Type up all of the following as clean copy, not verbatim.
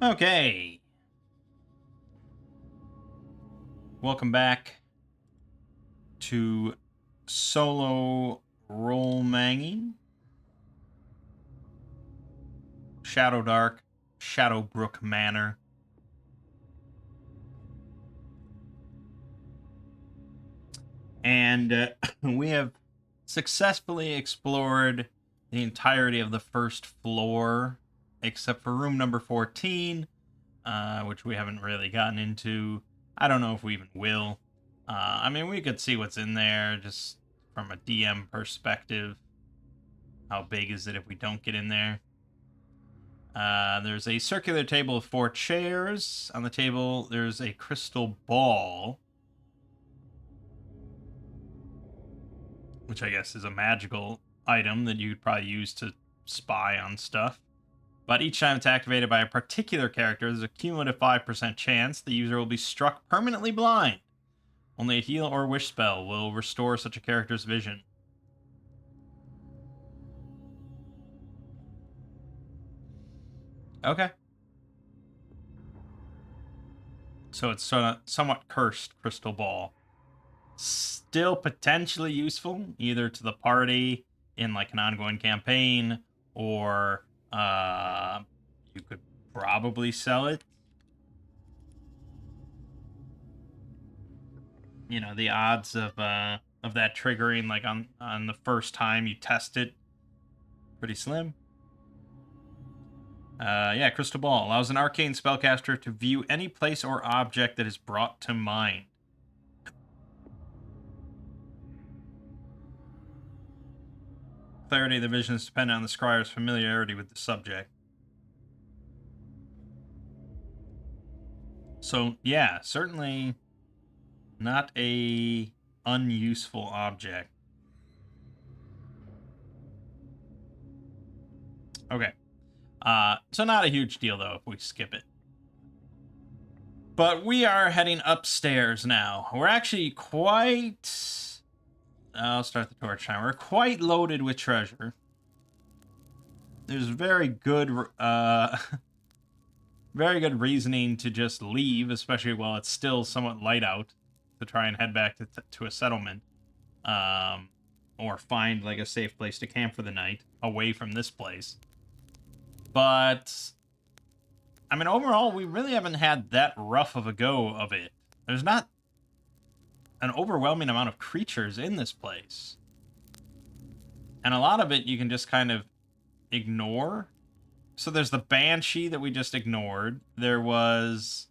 Okay. Welcome back to solo role Mangging. Shadowdark, Shadowbrook Manor. And we have successfully explored the entirety of the first floor, except for room number 14, which we haven't really gotten into. I don't know if we even will. I mean, we could see what's in there just from a DM perspective. How big is it if we don't get in there? There's a circular table of 4 chairs. On the table, there's a crystal ball, which I guess is a magical item that you'd probably use to spy on stuff. But each time it's activated by a particular character, there's a cumulative 5% chance the user will be struck permanently blind. Only a heal or wish spell will restore such a character's vision. Okay. So it's somewhat cursed crystal ball. Still potentially useful, either to the party in like an ongoing campaign, or you could probably sell it. You know, the odds of that triggering like on the first time you test it, pretty slim. Yeah, Crystal Ball allows an arcane spellcaster to view any place or object that is brought to mind. Clarity of the vision is dependent on the scryer's familiarity with the subject. So, yeah, certainly not a unuseful object. Okay. So not a huge deal, though, if we skip it. But we are heading upstairs now. We're actually quite... I'll start the torch time. We're quite loaded with treasure. There's very good... very good reasoning to just leave, especially while it's still somewhat light out, to try and head back to a settlement. Or find, like, a safe place to camp for the night, away from this place. But... I mean, overall, we really haven't had that rough of a go of it. There's not an overwhelming amount of creatures in this place. And a lot of it you can just kind of ignore. So there's the Banshee that we just ignored. There was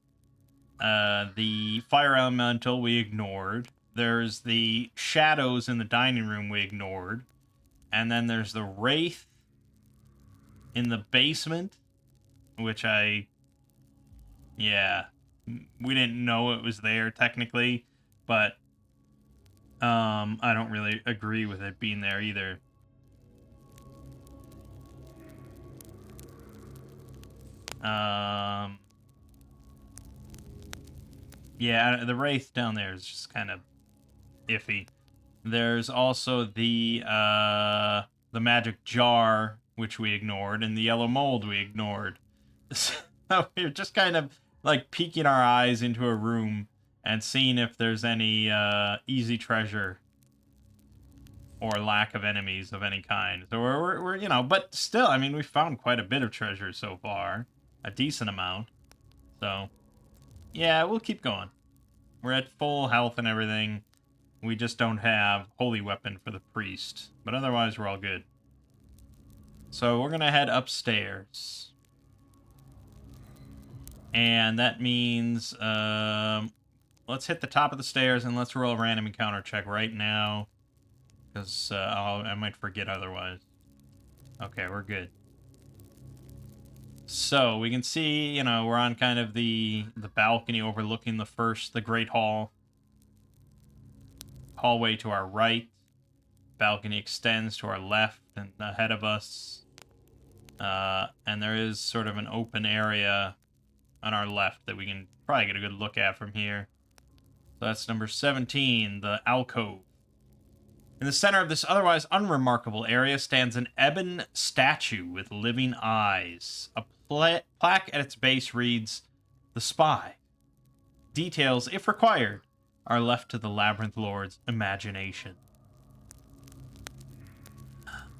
the Fire Elemental we ignored. There's the Shadows in the dining room we ignored. And then there's the Wraith in the basement, which yeah, we didn't know it was there technically, but I don't really agree with it being there either. Yeah, the Wraith down there is just kind of iffy. There's also the magic jar, which we ignored, and the yellow mold we ignored. So we're just kind of like peeking our eyes into a room and seeing if there's any easy treasure or lack of enemies of any kind. So we're you know, but still, I mean, we found quite a bit of treasure so far, a decent amount. So yeah, we'll keep going. We're at full health and everything. We just don't have holy weapon for the priest, but otherwise we're all good. So we're gonna head upstairs. And that means, let's hit the top of the stairs and let's roll a random encounter check right now. Because I might forget otherwise. Okay, we're good. So we can see, you know, we're on kind of the balcony overlooking the Great Hall. Hallway to our right. Balcony extends to our left and ahead of us. And there is sort of an open area on our left that we can probably get a good look at from here. So that's number 17, the alcove. In the center of this otherwise unremarkable area stands an ebon statue with living eyes. A plaque at its base reads, "The Spy." Details, if required, are left to the Labyrinth Lord's imagination.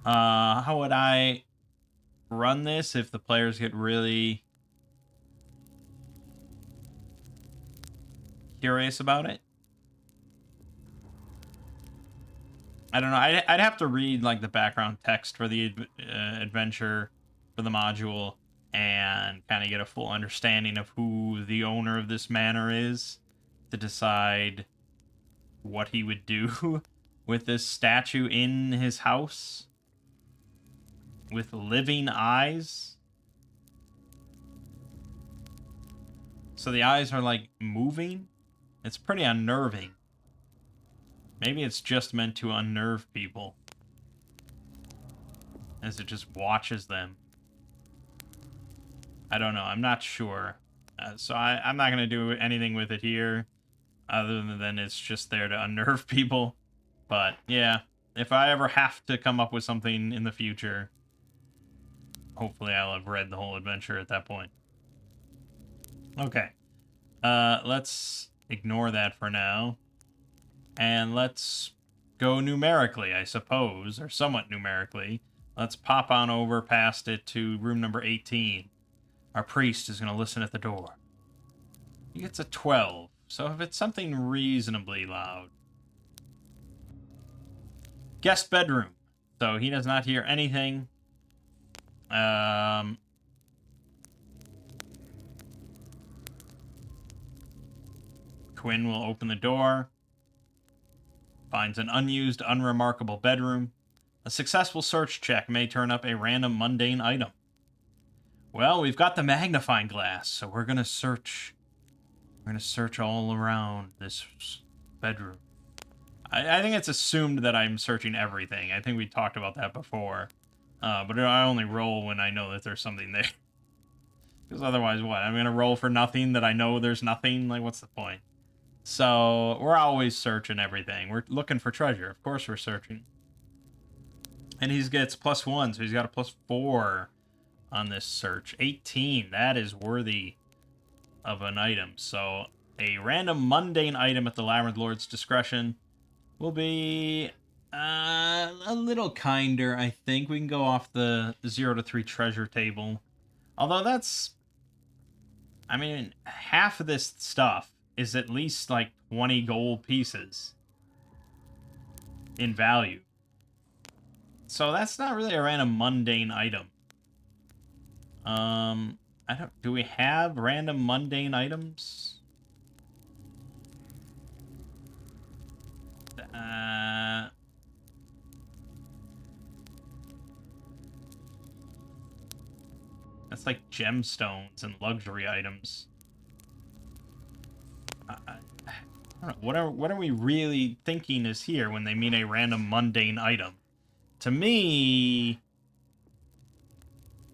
How would I run this if the players get really curious about it? I don't know. I'd have to read like the background text for the adventure for the module and kind of get a full understanding of who the owner of this manor is to decide what he would do with this statue in his house with living eyes. So the eyes are like moving. It's pretty unnerving. Maybe it's just meant to unnerve people as it just watches them. I don't know. I'm not sure. So I'm not going to do anything with it here other than it's just there to unnerve people. But yeah, if I ever have to come up with something in the future, hopefully I'll have read the whole adventure at that point. Okay. Let's ignore that for now. And let's go numerically, I suppose, or somewhat numerically. Let's pop on over past it to room number 18. Our priest is going to listen at the door. He gets a 12, so if it's something reasonably loud. Guest bedroom. So he does not hear anything. Quinn will open the door. Finds an unused, unremarkable bedroom. A successful search check may turn up a random mundane item. Well, we've got the magnifying glass, so we're gonna search. We're gonna search all around this bedroom. I think it's assumed that I'm searching everything. I think we talked about that before. But I only roll when I know that there's something there. Because otherwise, what? I'm gonna roll for nothing that I know there's nothing? Like, what's the point? So, we're always searching everything. We're looking for treasure. Of course we're searching. And he gets +1, so he's got a +4 on this search. 18, that is worthy of an item. So, a random mundane item at the Labyrinth Lord's discretion will be a little kinder, I think. We can go off the 0 to 3 treasure table. Although that's... I mean, half of this stuff is at least like 20 gold pieces in value. So that's not really a random mundane item. Do we have random mundane items? That's like gemstones and luxury items. I don't know, what are we really thinking is here when they mean a random mundane item? To me,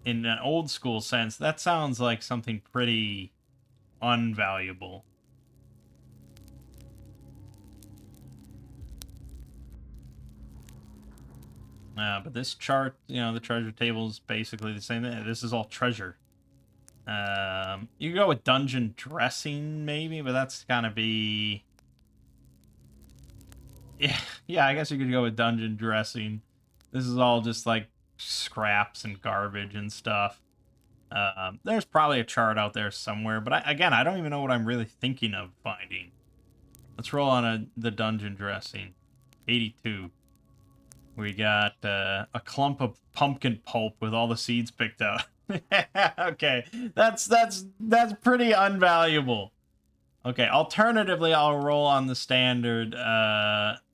in an old school sense, that sounds like something pretty unvaluable. But this chart, you know, the treasure table is basically the same thing. This is all treasure. You can go with dungeon dressing, maybe, but that's gotta be... Yeah, I guess you could go with dungeon dressing. This is all just, like, scraps and garbage and stuff. There's probably a chart out there somewhere, but again, I don't even know what I'm really thinking of finding. Let's roll on the dungeon dressing. 82. We got a clump of pumpkin pulp with all the seeds picked out. Okay, that's pretty unvaluable. Okay, alternatively, I'll roll on the standard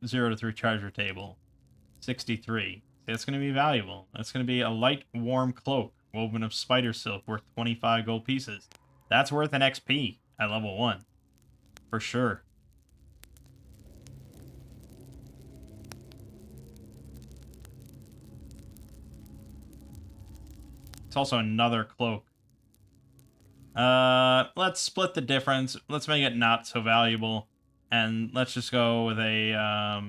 0 to 3 treasure table. 63. That's going to be valuable. That's going to be a light, warm cloak woven of spider silk worth 25 gold pieces. That's worth an XP at level 1. For sure. It's also another cloak. Let's split the difference. Let's make it not so valuable. And let's just go with a,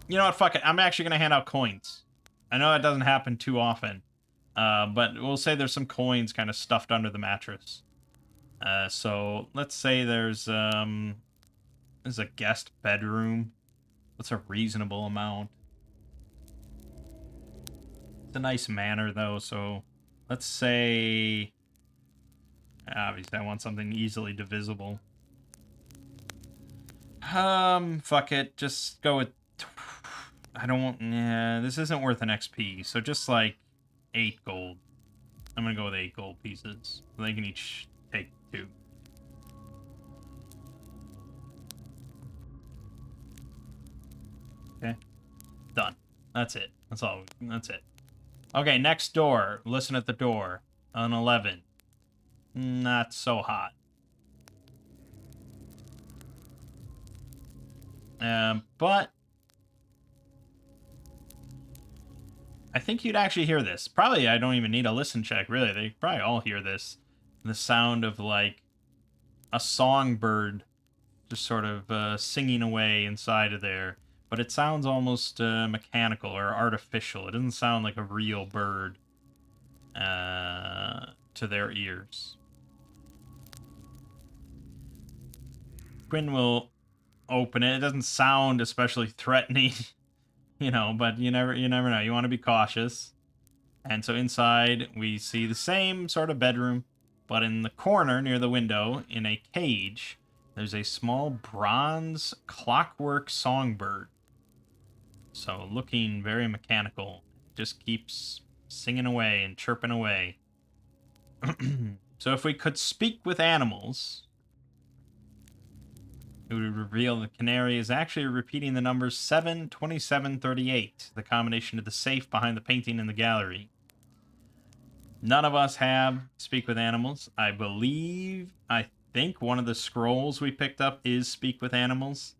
You know what, fuck it. I'm actually going to hand out coins. I know that doesn't happen too often. But we'll say there's some coins kind of stuffed under the mattress. So let's say there's a guest bedroom. What's a reasonable amount? It's a nice manor though, so let's say obviously I want something easily divisible. Fuck it. Just go with I don't want this isn't worth an XP, so just like 8 gold. I'm gonna go with 8 gold pieces. They can each take 2. Okay. Done. That's it. That's all. That's it. Okay, next door. Listen at the door. An 11. Not so hot. But I think you'd actually hear this. Probably I don't even need a listen check, really. They probably all hear this. The sound of, like, a songbird just sort of singing away inside of there. But it sounds almost mechanical or artificial. It doesn't sound like a real bird to their ears. Quinn will open it. It doesn't sound especially threatening, but you never know. You want to be cautious. And so inside we see the same sort of bedroom, but in the corner near the window, in a cage, there's a small bronze clockwork songbird. So looking very mechanical. Just keeps singing away and chirping away. So if we could speak with animals, it would reveal the canary is actually repeating the numbers 7, 27, 38, the combination of the safe behind the painting in the gallery. None of us have Speak with Animals. I think one of the scrolls we picked up is Speak with Animals.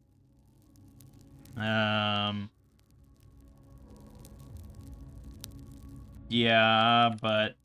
Yeah, but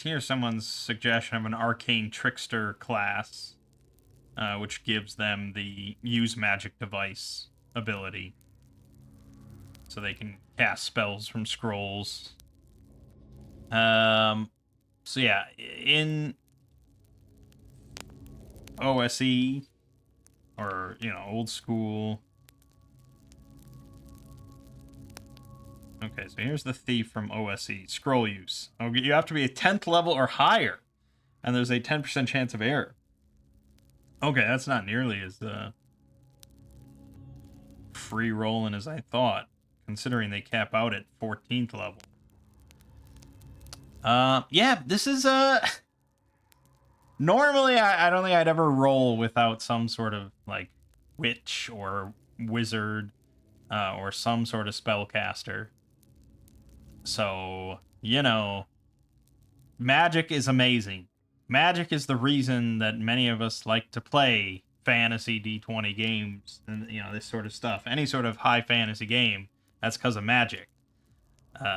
here's someone's suggestion of an arcane trickster class, which gives them the use magic device ability, so they can cast spells from scrolls. So yeah, in OSE or old school. Okay, so here's the thief from OSE. Scroll use. Oh, you have to be a 10th level or higher, and there's a 10% chance of error. Okay, that's not nearly as free rolling as I thought, considering they cap out at 14th level. Yeah, this is normally I don't think I'd ever roll without some sort of like witch or wizard or some sort of spellcaster. So, magic is amazing. Magic is the reason that many of us like to play fantasy D20 games and this sort of stuff. Any sort of high fantasy game, that's because of magic.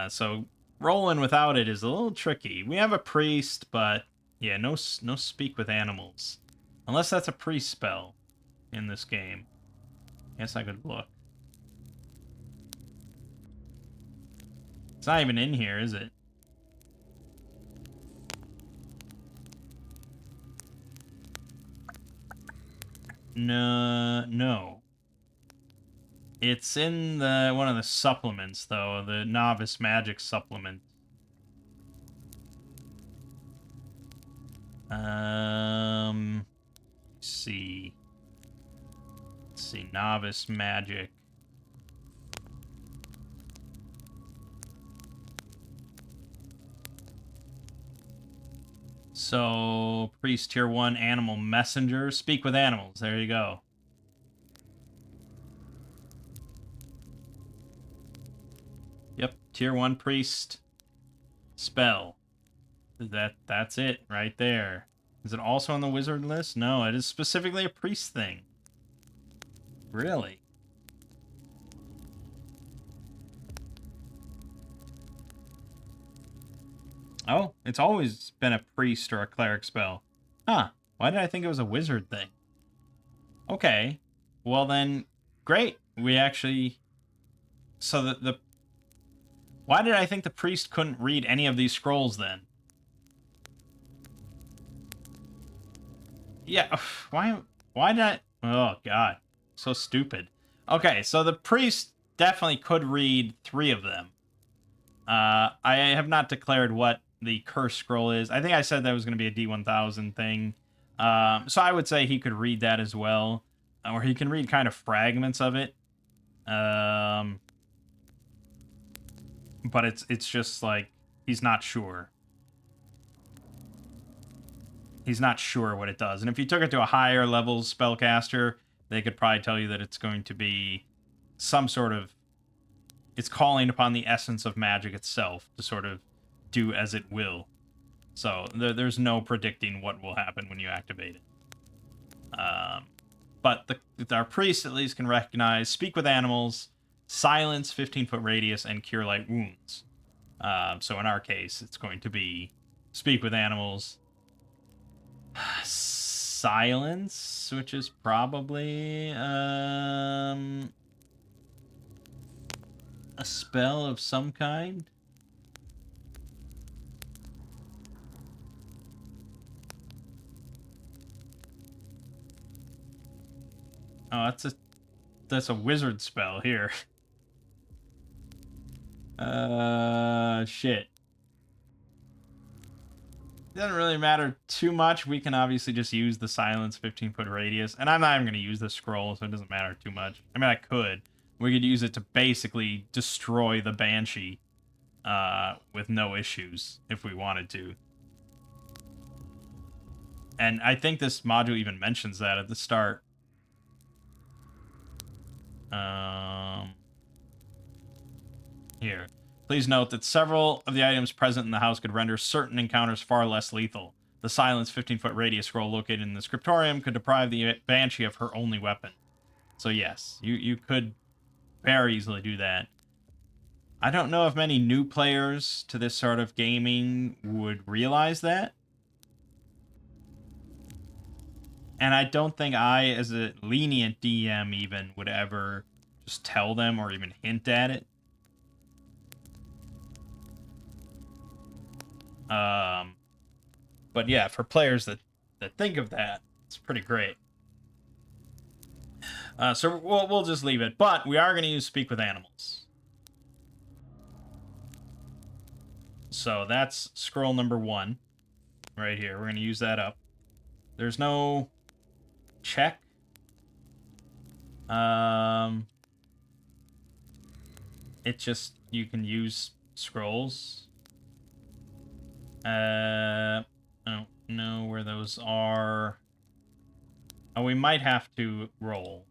So rolling without it is a little tricky. We have a priest, but yeah, no speak with animals. Unless that's a priest spell in this game. Guess I could look. It's not even in here, is it? No. It's in one of the supplements, though, the novice magic supplement. Let's see. Let's see, novice magic. So, priest tier 1, animal messenger. Speak with animals. There you go. Yep, tier 1 priest spell. That's it right there. Is it also on the wizard list? No, it is specifically a priest thing. Really? Oh, it's always been a priest or a cleric spell. Huh. Why did I think it was a wizard thing? Okay. Well then, great. We actually... So the... Why did I think the priest couldn't read any of these scrolls then? Yeah, why did I... Oh, God. So stupid. Okay, so the priest definitely could read 3 of them. I have not declared what the curse scroll is. I think I said that was going to be a D1000 thing. So I would say he could read that as well. Or he can read kind of fragments of it. But it's just like, he's not sure. He's not sure what it does. And if you took it to a higher level spellcaster, they could probably tell you that it's going to be some sort of... It's calling upon the essence of magic itself to sort of do as it will. So there's no predicting what will happen when you activate it. But our priest at least can recognize Speak with Animals, Silence, 15-foot radius, and Cure Light Wounds. So in our case, it's going to be Speak with Animals, Silence, which is probably a spell of some kind. Oh, that's a wizard spell here. Shit. Doesn't really matter too much. We can obviously just use the silence 15-foot radius. And I'm not even going to use the scroll, so it doesn't matter too much. I mean, I could. We could use it to basically destroy the Banshee with no issues if we wanted to. And I think this module even mentions that at the start. Here. Please note that several of the items present in the house could render certain encounters far less lethal. The Silence 15-foot radius scroll located in the scriptorium could deprive the Banshee of her only weapon. So yes, you could very easily do that. I don't know if many new players to this sort of gaming would realize that. And I don't think I, as a lenient DM even, would ever just tell them or even hint at it. But yeah, for players that think of that, it's pretty great. So we'll just leave it. But we are going to use Speak with Animals. So that's scroll number 1 right here. We're going to use that up. There's no check. It just, you can use scrolls. I don't know where those are. Oh, we might have to roll.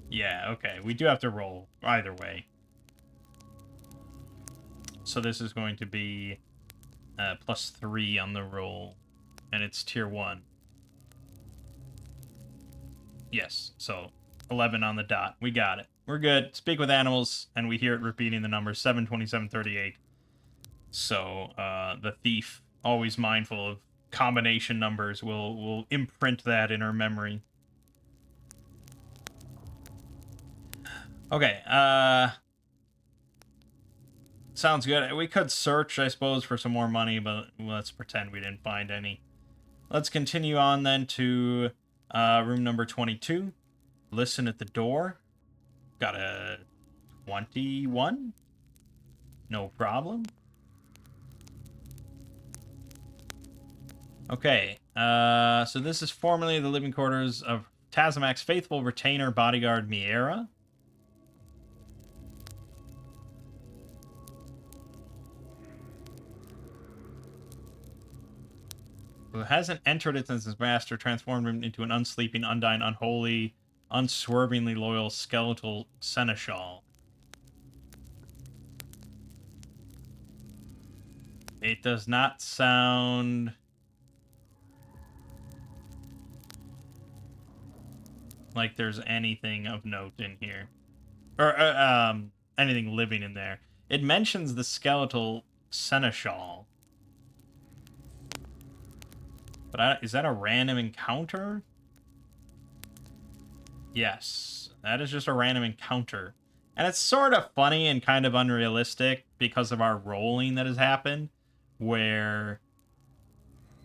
Yeah, okay. We do have to roll either way. So this is going to be +3 on the roll. And it's tier 1. Yes, so 11 on the dot. We got it. We're good. Speak with Animals, and we hear it repeating the numbers 7, 27, 38. So the thief, always mindful of combination numbers, will imprint that in her memory. Okay, sounds good. We could search, I suppose, for some more money, but let's pretend we didn't find any. Let's continue on then to room number 22. Listen at the door. Got a 21. No problem. Okay, so this is formerly the living quarters of Tazamak's faithful retainer bodyguard Miera. Who hasn't entered it since his master transformed him into an unsleeping, undying, unholy, unswervingly loyal skeletal seneschal. It does not sound like there's anything of note in here. Or, anything living in there. It mentions the skeletal seneschal. But is that a random encounter? Yes, that is just a random encounter. And it's sort of funny and kind of unrealistic because of our rolling that has happened, where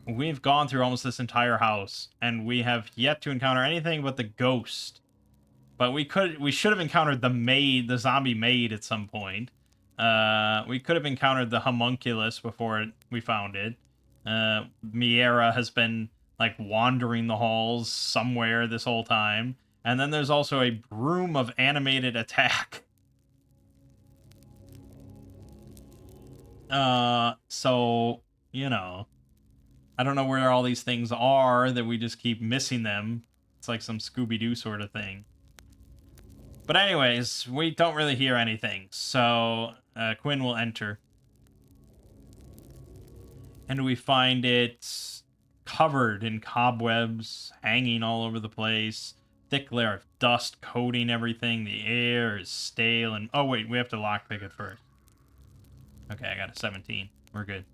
we've gone through almost this entire house, and we have yet to encounter anything but the ghost. But we should have encountered the maid, the zombie maid, at some point. We could have encountered the homunculus before we found it. Miera has been like wandering the halls somewhere this whole time. And then there's also a broom of animated attack. So, you know, I don't know where all these things are that we just keep missing them. It's like some Scooby-Doo sort of thing. But anyways, we don't really hear anything, so Quinn will enter. And we find it covered in cobwebs, hanging all over the place. Thick layer of dust coating everything. The air is stale and... Oh, wait, we have to lockpick it first. Okay, I got a 17. We're good.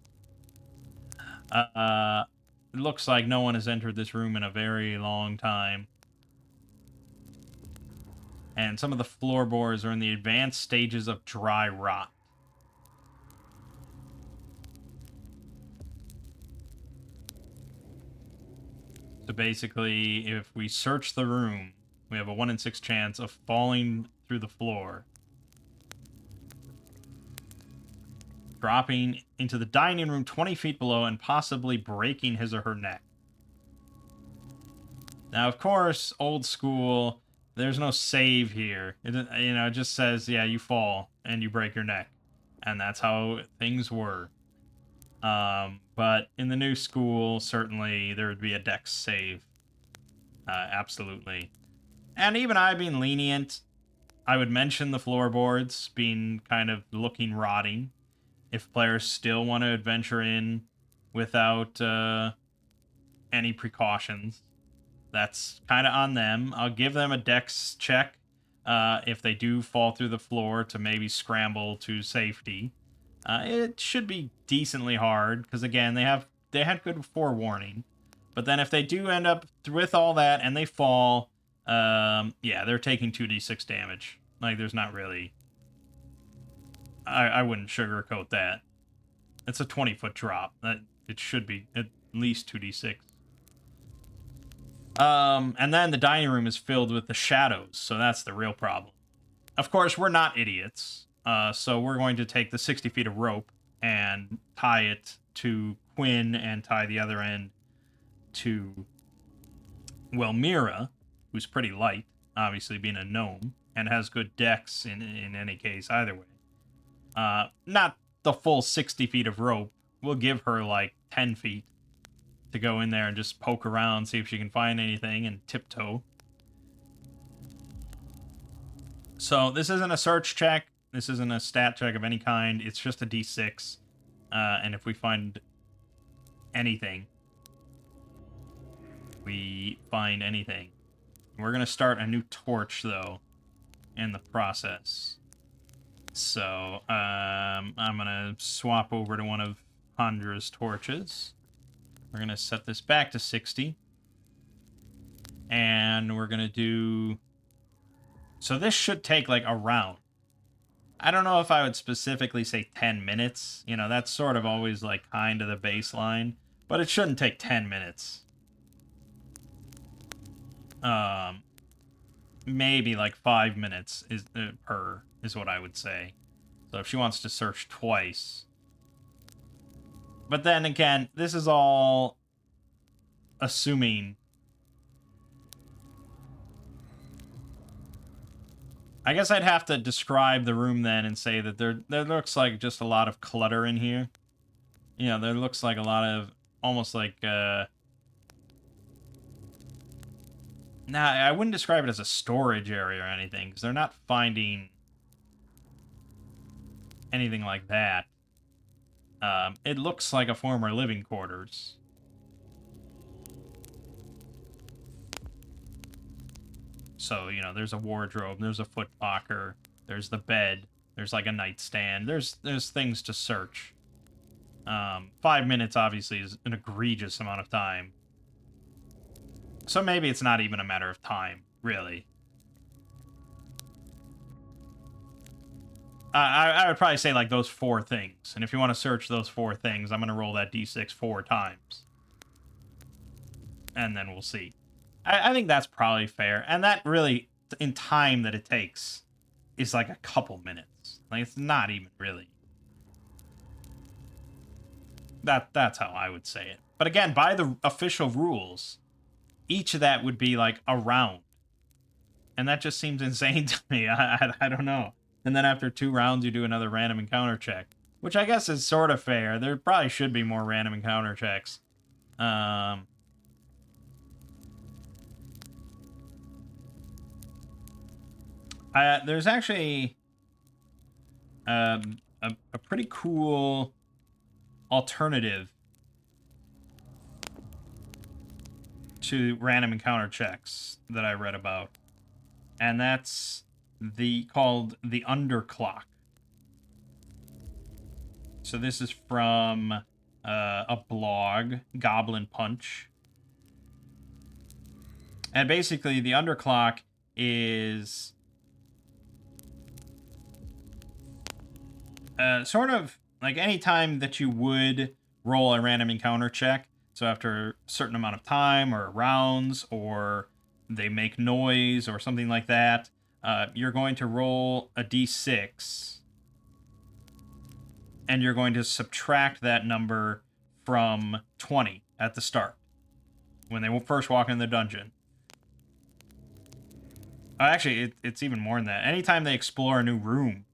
It looks like no one has entered this room in a very long time. And some of the floorboards are in the advanced stages of dry rot. So basically, if we search the room, we have a 1 in 6 chance of falling through the floor, dropping into the dining room 20 feet below and possibly breaking his or her neck. Now, of course, old school, there's no save here. It just says, yeah, you fall and you break your neck. And that's how things were. But in the new school, certainly there would be a dex save. Absolutely. And even I being lenient, I would mention the floorboards being kind of looking rotting. If players still want to adventure in without any precautions, that's kind of on them. I'll give them a dex check if they do fall through the floor to maybe scramble to safety. It should be decently hard because again they had good forewarning. But then if they do end up with all that and they fall, yeah, they're taking 2d6 damage. Like there's not really. I wouldn't sugarcoat that. It's a 20-foot drop. That it should be at least 2d6. And then the dining room is filled with the shadows, so that's the real problem. Of course, we're not idiots, so we're going to take the 60 feet of rope and tie it to Quinn and tie the other end to, well, Mira, who's pretty light, obviously being a gnome, and has good dex in any case, either way. Not the full 60 feet of rope. We'll give her, like, 10 feet to go in there and just poke around, see if she can find anything, and tiptoe. So this isn't a search check. This isn't a stat check of any kind. It's just a d6. And if we find anything, we find anything. We're going to start a new torch, though, in the process. So I'm going to swap over to one of Handra's torches. We're going to set this back to 60. And we're going to do... So this should take, like, a round. I don't know if I would specifically say 10 minutes. You know, that's sort of always, like, kind of the baseline. But it shouldn't take 10 minutes. Maybe, like, 5 minutes is is what I would say. So if she wants to search twice... But then again, this is all assuming... I guess I'd have to describe the room then and say that there looks like just a lot of clutter in here. You know, there looks like a lot of... Almost like... Nah, I wouldn't describe it as a storage area or anything, because they're not finding anything like that. It looks like a former living quarters. So, you know, there's a wardrobe, there's a foot locker, there's the bed, there's like a nightstand, there's things to search. 5 minutes obviously is an egregious amount of time. So maybe it's not even a matter of time, really. I would probably say like those 4 things. And if you want to search those 4 things, I'm going to roll that d6 4 times. And then we'll see. I think that's probably fair. And that really, in time that it takes, is like a couple minutes. Like, it's not even really. That's how I would say it. But again, by the official rules, each of that would be like a round. And that just seems insane to me. I don't know. And then after 2 rounds, you do another random encounter check, which I guess is sort of fair. There probably should be more random encounter checks. There's actually a pretty cool alternative to random encounter checks that I read about, and that's called the underclock. So this is from a blog, Goblin Punch, and basically the underclock is sort of like any time that you would roll a random encounter check. So after a certain amount of time or rounds, or they make noise or something like that, you're going to roll a d6, and you're going to subtract that number from 20 at the start when they first walk in the dungeon. Actually, it's even more than that. Anytime they explore a new room,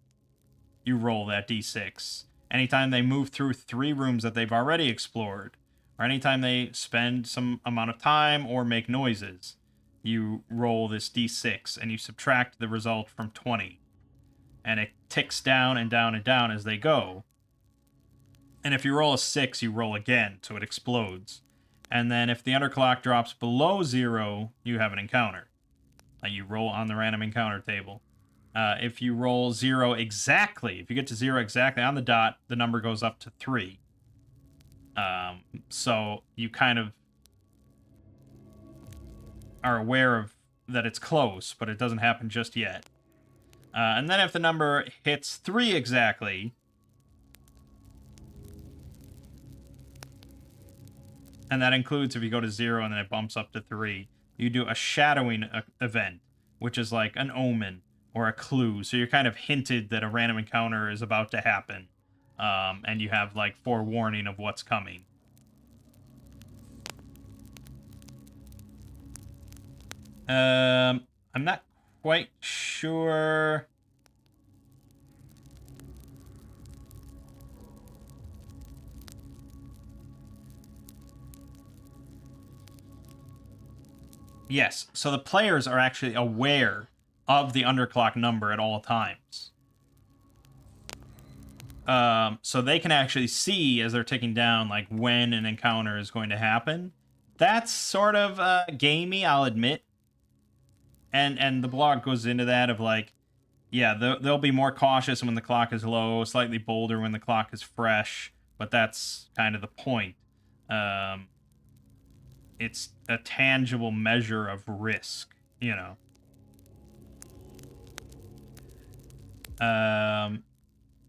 you roll that d6. Anytime they move through 3 rooms that they've already explored, or anytime they spend some amount of time or make noises, you roll this d6 and you subtract the result from 20. And it ticks down and down and down as they go. And if you roll a 6, you roll again, so it explodes. And then if the underclock drops below 0, you have an encounter. You roll on the random encounter table. If you roll 0 exactly, if you get to 0 exactly on the dot, the number goes up to 3. So you kind of are aware of that it's close, but it doesn't happen just yet. And then if the number hits 3 exactly, and that includes if you go to 0 and then it bumps up to 3, you do a shadowing event, which is like an omen or a clue. So you're kind of hinted that a random encounter is about to happen. And you have like forewarning of what's coming. I'm not quite sure. Yes, so the players are actually aware of the underclock number at all times. So they can actually see as they're ticking down, like, when an encounter is going to happen. That's sort of gamey, I'll admit. And the blog goes into that of, like, yeah, they'll be more cautious when the clock is low, slightly bolder when the clock is fresh, but that's kind of the point. It's a tangible measure of risk, you know.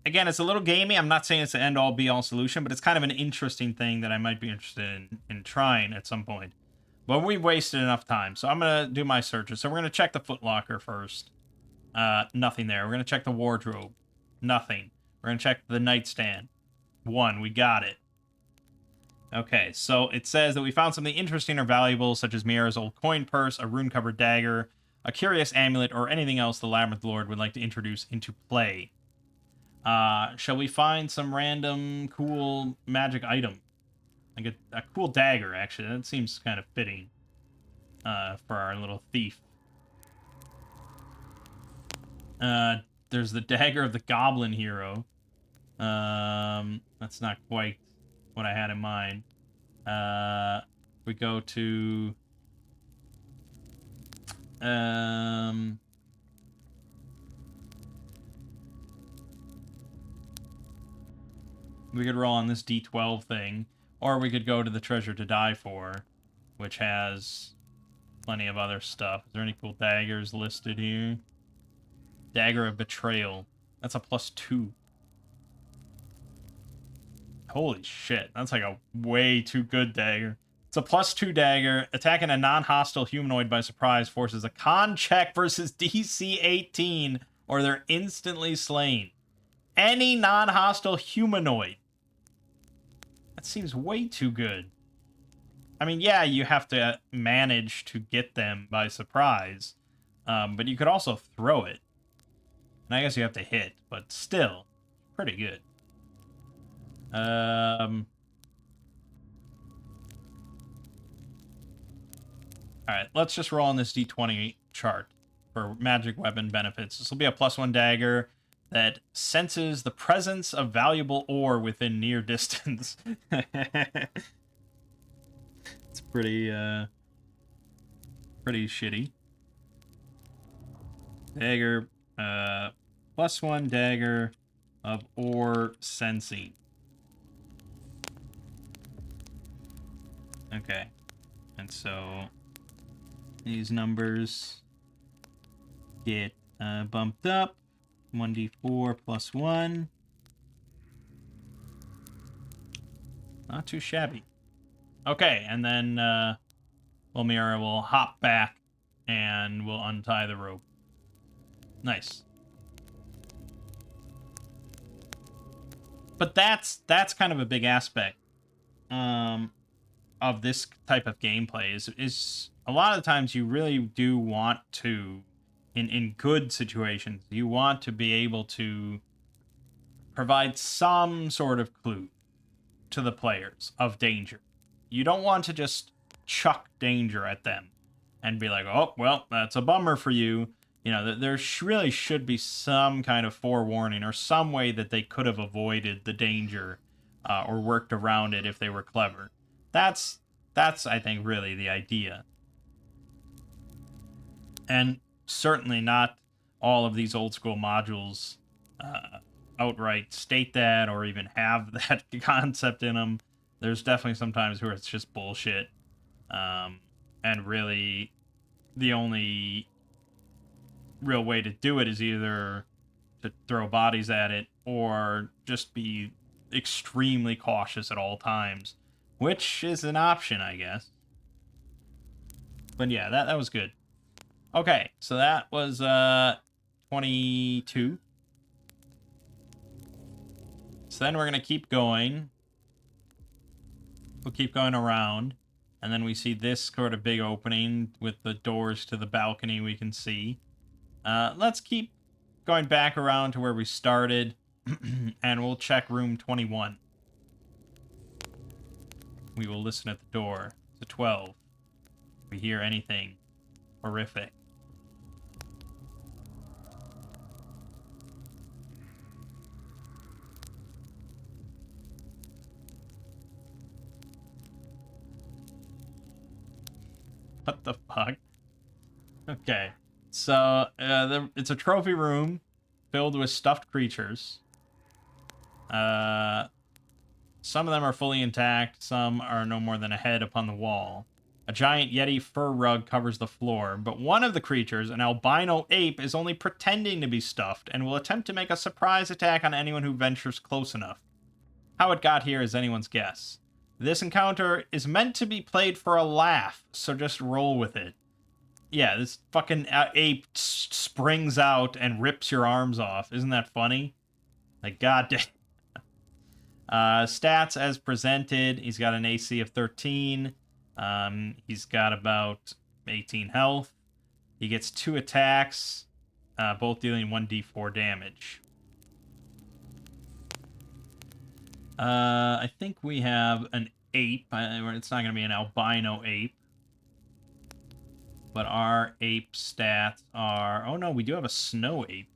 Again, it's a little gamey. I'm not saying it's the end-all, be-all solution, but it's kind of an interesting thing that I might be interested in trying at some point. But we've wasted enough time, so I'm going to do my searches. So we're going to check the footlocker first. Nothing there. We're going to check the wardrobe. Nothing. We're going to check the nightstand. 1. We got it. Okay, so it says that we found something interesting or valuable, such as Mira's old coin purse, a rune-covered dagger, a curious amulet, or anything else the Labyrinth Lord would like to introduce into play. Shall we find some random cool magic item? Like a cool dagger, actually. That seems kind of fitting for our little thief. There's the dagger of the goblin hero. That's not quite what I had in mind. We go to we could roll on this D12 thing, or we could go to the Treasure to Die For, which has plenty of other stuff. Is there any cool daggers listed here? Dagger of Betrayal. That's a +2. Holy shit, that's like a way too good dagger. It's a +2 dagger. Attacking a non-hostile humanoid by surprise forces a con check versus DC 18, or they're instantly slain. Any non-hostile humanoid. That seems way too good. I mean, yeah, you have to manage to get them by surprise, but you could also throw it. And I guess you have to hit, but still, pretty good. Alright, let's just roll on this D20 chart for magic weapon benefits. This will be a +1 dagger that senses the presence of valuable ore within near distance. It's pretty shitty. Dagger, +1 dagger of ore sensing. Okay, and so these numbers get bumped up. 1d4 +1. Not too shabby. Okay, and then Wilmira will hop back and we'll untie the rope. Nice. But that's kind of a big aspect of this type of gameplay is a lot of the times you really do want to, in good situations, you want to be able to provide some sort of clue to the players of danger. You don't want to just chuck danger at them and be like, oh, well, that's a bummer for you. You know, there really should be some kind of forewarning or some way that they could have avoided the danger or worked around it if they were clever. That's I think, really the idea. And certainly not all of these old school modules outright state that or even have that concept in them. There's definitely some times where it's just bullshit. And really, the only real way to do it is either to throw bodies at it or just be extremely cautious at all times, which is an option, I guess. But yeah, that was good. Okay, so that was 22. So then we're going to keep going. We'll keep going around. And then we see this sort of big opening with the doors to the balcony we can see. Let's keep going back around to where we started. And we'll check room 21. We will listen at the door. It's a 12. If we hear anything horrific. What the fuck? Okay. So, it's a trophy room filled with stuffed creatures. Some of them are fully intact, some are no more than a head upon the wall. A giant Yeti fur rug covers the floor, but one of the creatures, an albino ape, is only pretending to be stuffed and will attempt to make a surprise attack on anyone who ventures close enough. How it got here is anyone's guess. This encounter is meant to be played for a laugh, so just roll with it. Yeah, this fucking ape springs out and rips your arms off. Isn't that funny? Like, goddamn. Stats as presented. He's got an AC of 13. He's got about 18 health. He gets 2 attacks, both dealing 1d4 damage. I think we have an ape. It's not going to be an albino ape. But our ape stats are... Oh, no, we do have a snow ape.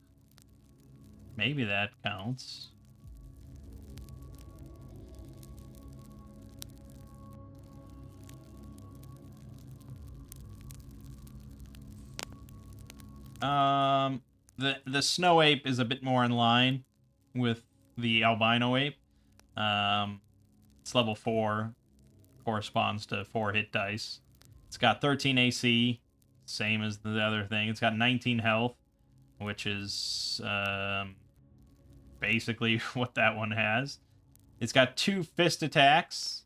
Maybe that counts. The snow ape is a bit more in line with the albino ape. It's level 4, corresponds to 4 hit dice. It's got 13 AC, same as the other thing. It's got 19 health, which is basically what that one has. It's got 2 fist attacks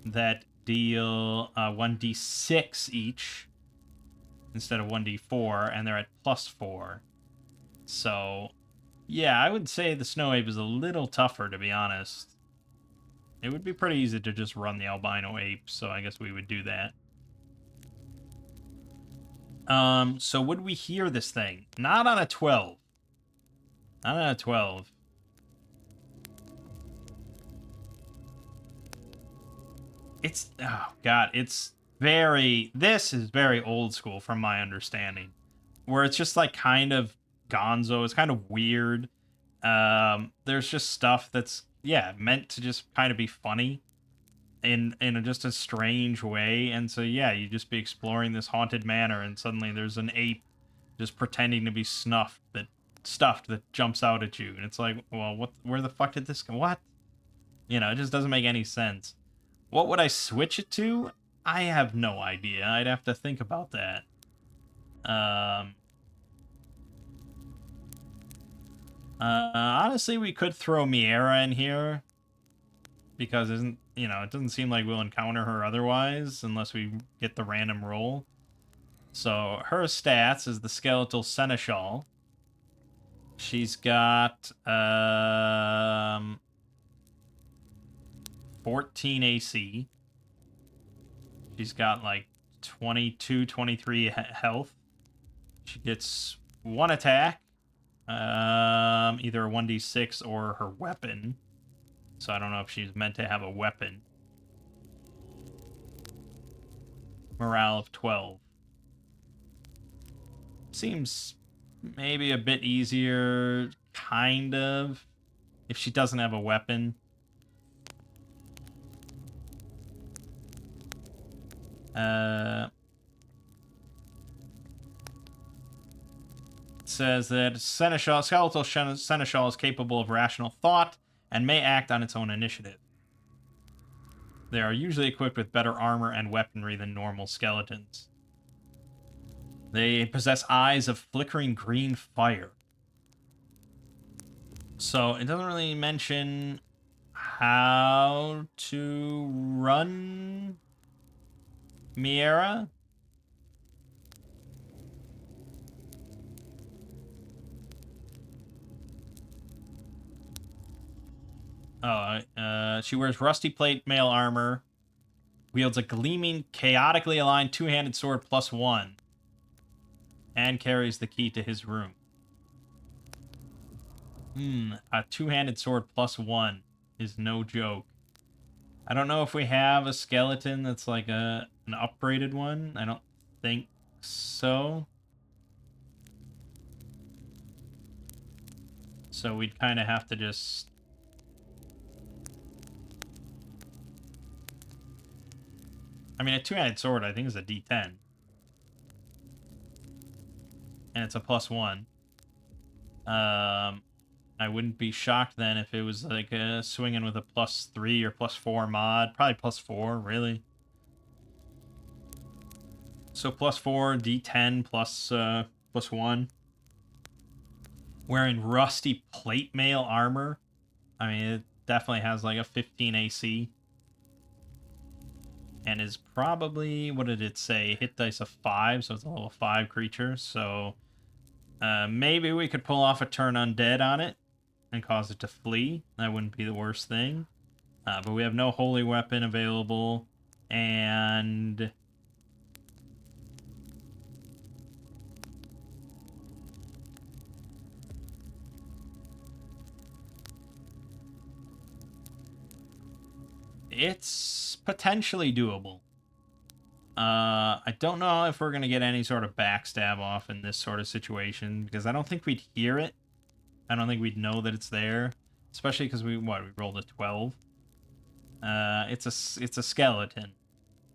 that deal 1d6 each instead of 1d4, and they're at +4. So, yeah, I would say the snow ape is a little tougher, to be honest. It would be pretty easy to just run the albino ape, so I guess we would do that. So would we hear this thing? Not on a 12. Not on a 12. It's, oh god, it's very, this is very old school from my understanding, where it's just like kind of gonzo. It's kind of weird. There's just stuff that's, yeah, meant to just kind of be funny in just a strange way. And so, yeah, you just be exploring this haunted manor, and suddenly there's an ape just pretending to be stuffed that jumps out at you, and it's like, well, what? Where the fuck did this go? What? You know, it just doesn't make any sense. What would I switch it to? I have no idea. I'd have to think about that. Honestly, we could throw Miera in here because it doesn't seem like we'll encounter her otherwise unless we get the random roll. So her stats is the skeletal seneschal. She's got 14 AC. She's got like 22, 23 health. She gets 1 attack, either a 1d6 or her weapon. So I don't know if she's meant to have a weapon. Morale of 12. Seems maybe a bit easier, kind of, if she doesn't have a weapon. Says that skeletal seneschal is capable of rational thought and may act on its own initiative. They are usually equipped with better armor and weaponry than normal skeletons. They possess eyes of flickering green fire. So it doesn't really mention how to run Miera. She wears rusty plate mail armor, wields a gleaming, chaotically aligned two-handed sword +1, and carries the key to his room. A two-handed sword +1 is no joke. I don't know if we have a skeleton that's like an upgraded one. I don't think so. So we'd kind of have to just... I mean, a two-handed sword, I think, is a D10. And it's a +1. I wouldn't be shocked then if it was like swinging with a +3 or +4 mod. Probably +4, really. So +4, D10 +1. Wearing rusty plate mail armor. I mean, it definitely has like a 15 AC. And is probably, what did it say? Hit dice of 5, so it's a level 5 creature. So maybe we could pull off a turn undead on it and cause it to flee. That wouldn't be the worst thing. But we have no holy weapon available. And... it's potentially doable. I don't know if we're going to get any sort of backstab off in this sort of situation, because I don't think we'd hear it. I don't think we'd know that it's there, especially because we rolled a 12. It's a skeleton.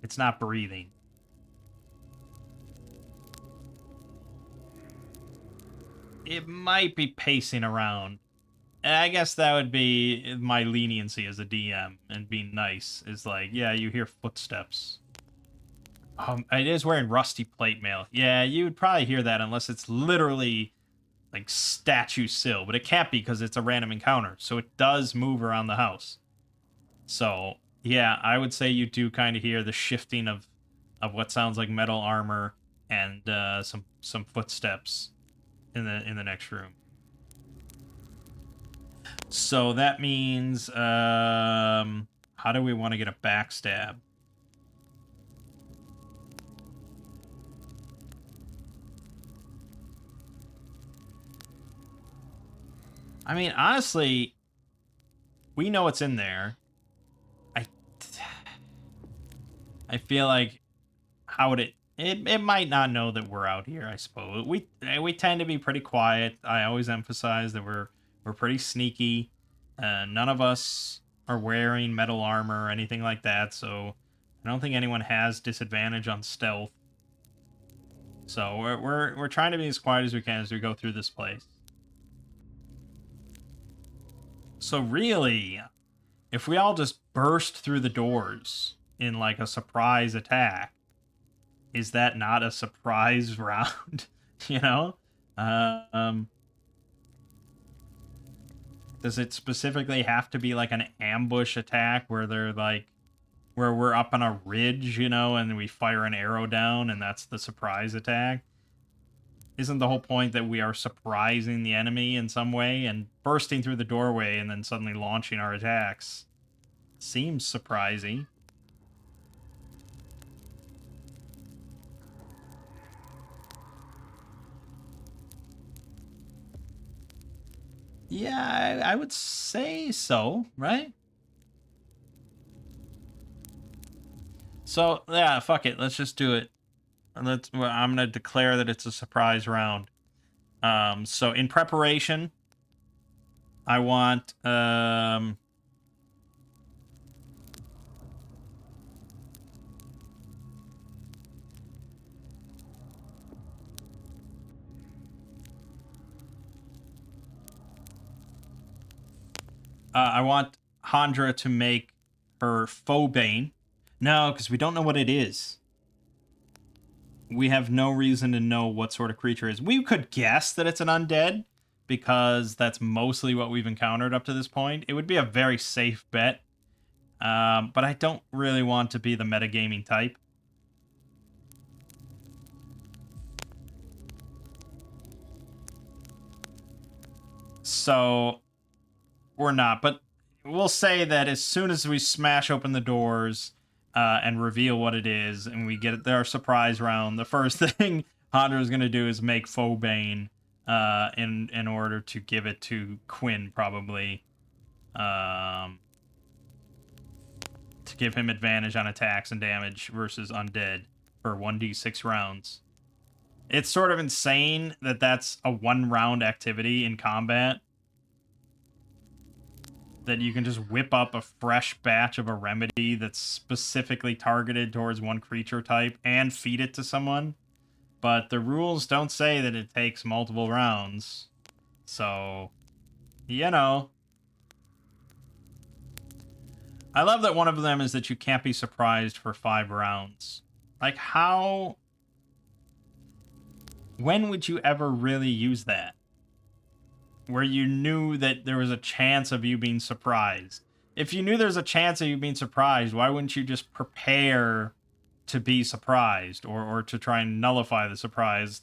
It's not breathing. it might be pacing around. I guess that would be my leniency as a DM and being nice. Is like, yeah, you hear footsteps. It is wearing rusty plate mail. Yeah, you would probably hear that unless it's literally like statue still, but it can't be because it's a random encounter. So it does move around the house. So yeah, I would say you do kind of hear the shifting of what sounds like metal armor and some footsteps in the next room. So that means how do we want to get a backstab? I mean, honestly, we know what's in there. I feel like how would it might not know that we're out here, I suppose. We tend to be pretty quiet. I always emphasize that we're pretty sneaky. None of us are wearing metal armor or anything like that, so I don't think anyone has disadvantage on stealth. So we're trying to be as quiet as we can as we go through this place. So really, if we all just burst through the doors in like a surprise attack, is that not a surprise round? You know? Um, does it specifically have to be like an ambush attack where they're like, where we're up on a ridge, you know, and we fire an arrow down and that's the surprise attack? Isn't the whole point that we are surprising the enemy in some way and bursting through the doorway and then suddenly launching our attacks? Seems surprising. Yeah, I would say so, right? So, yeah, fuck it. Let's just do it. I'm going to declare that it's a surprise round. So in preparation, I want I want Handra to make her Phobane. No, because we don't know what it is. We have no reason to know what sort of creature it is. We could guess that it's an undead, because that's mostly what we've encountered up to this point. It would be a very safe bet. But I don't really want to be the metagaming type. So we're not, but we'll say that as soon as we smash open the doors and reveal what it is, and we get our surprise round, the first thing Hunter is going to do is make Phobane in order to give it to Quinn, probably, to give him advantage on attacks and damage versus undead for 1d6 rounds. It's sort of insane that that's a 1-round activity in combat, that you can just whip up a fresh batch of a remedy that's specifically targeted towards one creature type and feed it to someone. But the rules don't say that it takes multiple rounds. So, you know. I love that one of them is that you can't be surprised for 5 rounds. Like, how... When would you ever really use that? Where you knew that there was a chance of you being surprised. If you knew there was a chance of you being surprised, why wouldn't you just prepare to be surprised, or to try and nullify the surprise,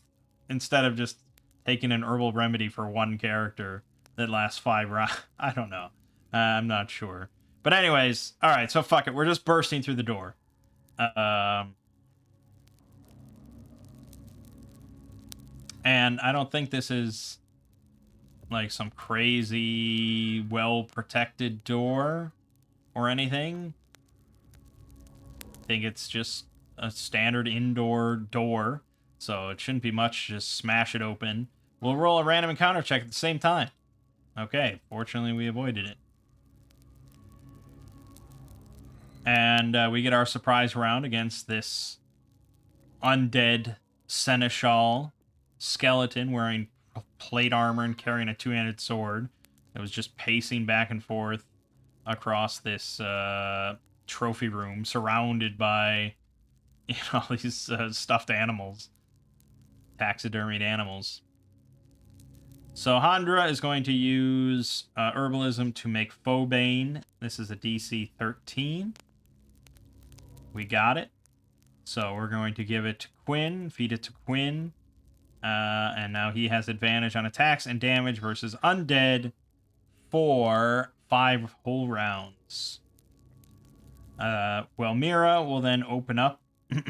instead of just taking an herbal remedy for one character that lasts 5 rounds? I don't know. I'm not sure. But anyways, all right, so fuck it. We're just bursting through the door. And I don't think this is like some crazy well-protected door or anything. I think it's just a standard indoor door, so it shouldn't be much. Just smash it open. We'll roll a random encounter check at the same time. Okay, fortunately we avoided it. And we get our surprise round against this undead seneschal skeleton wearing plate armor and carrying a two-handed sword that was just pacing back and forth across this trophy room, surrounded by all these stuffed animals, taxidermied animals. So Handra is going to use Herbalism to make Fobane. This is a DC 13. We got it. So we're going to give it to Quinn, feed it to Quinn. And now he has advantage on attacks and damage versus undead for 5 whole rounds. Well, Mira will then open up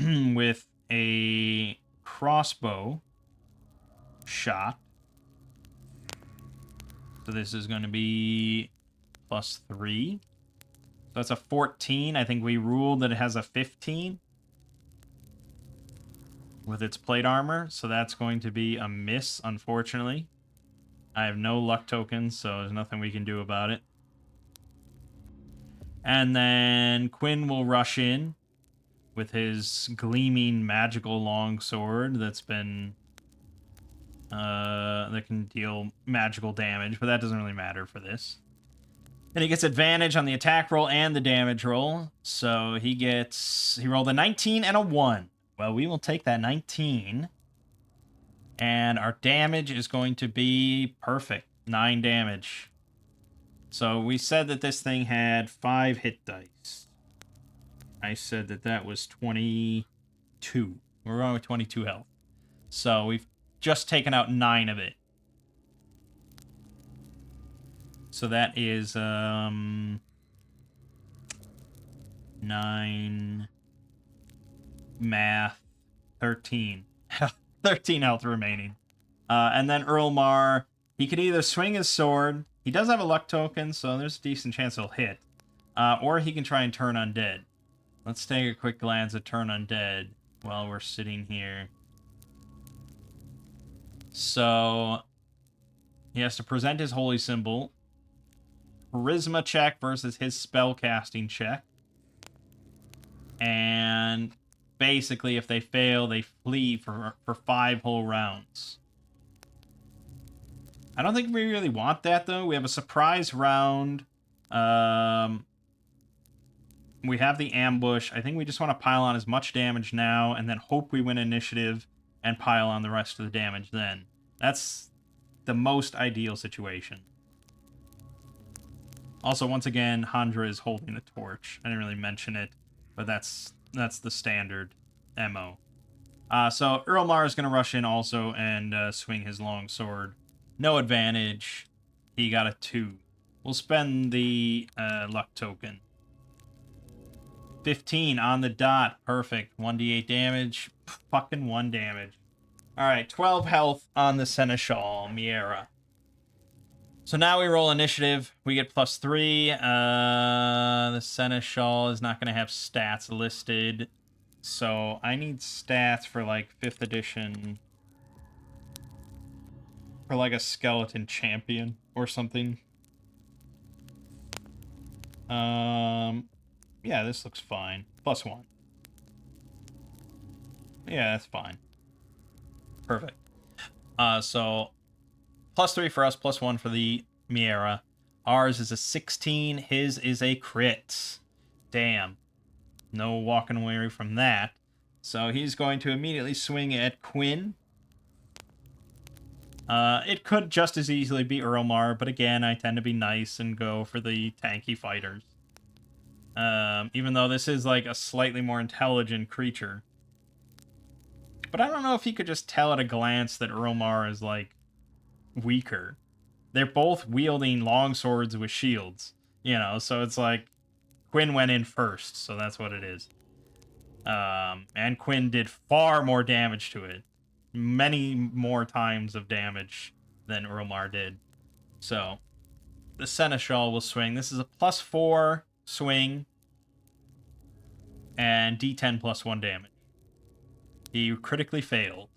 with a crossbow shot. So this is going to be +3. So that's a 14. I think we ruled that it has a 15 with its plate armor. So that's going to be a miss, unfortunately. I have no luck tokens, so there's nothing we can do about it. And then Quinn will rush in with his gleaming magical longsword that's been that can deal magical damage, but that doesn't really matter for this. And he gets advantage on the attack roll and the damage roll. So he rolled a 19 and a 1. Well, we will take that 19. And our damage is going to be perfect. 9 damage. So we said that this thing had 5 hit dice. I said that that was 22. We're going with 22 health. So we've just taken out 9 of it. So that is 9 math 13. 13 health remaining. And then Earlmar, he could either swing his sword. He does have a luck token, so there's a decent chance he'll hit. Or he can try and turn undead. Let's take a quick glance at turn undead while we're sitting here. So he has to present his holy symbol. Charisma check versus his spellcasting check. And basically, if they fail, they flee for 5 whole rounds. I don't think we really want that, though. We have a surprise round. We have the ambush. I think we just want to pile on as much damage now and then hope we win initiative and pile on the rest of the damage then. That's the most ideal situation. Also, once again, Handra is holding a torch. I didn't really mention it, but that's the standard MO. So Earlmar is going to rush in also and swing his long sword. No advantage. He got a 2. We'll spend the luck token. 15 on the dot. Perfect. 1d8 damage. Fucking 1 damage. Alright, 12 health on the Seneschal, Miera. So now we roll initiative. We get +3. The Seneschal is not going to have stats listed. So I need stats for like 5th edition. For like a skeleton champion or something. Yeah, this looks fine. +1. Yeah, that's fine. Perfect. So +3 for us, +1 for the Miera. Ours is a 16. His is a crit. Damn. No walking away from that. So he's going to immediately swing at Quinn. It could just as easily be Earlmar, but again, I tend to be nice and go for the tanky fighters. Even though this is like a slightly more intelligent creature. But I don't know if he could just tell at a glance that Earlmar is like weaker. They're both wielding long swords with shields, you know, so it's like Quinn went in first, so that's what it is. And Quinn did far more damage to it. Many more times of damage than Earlmar did. So, the Seneschal will swing. This is a +4 swing. And D10 +1 damage. He critically failed.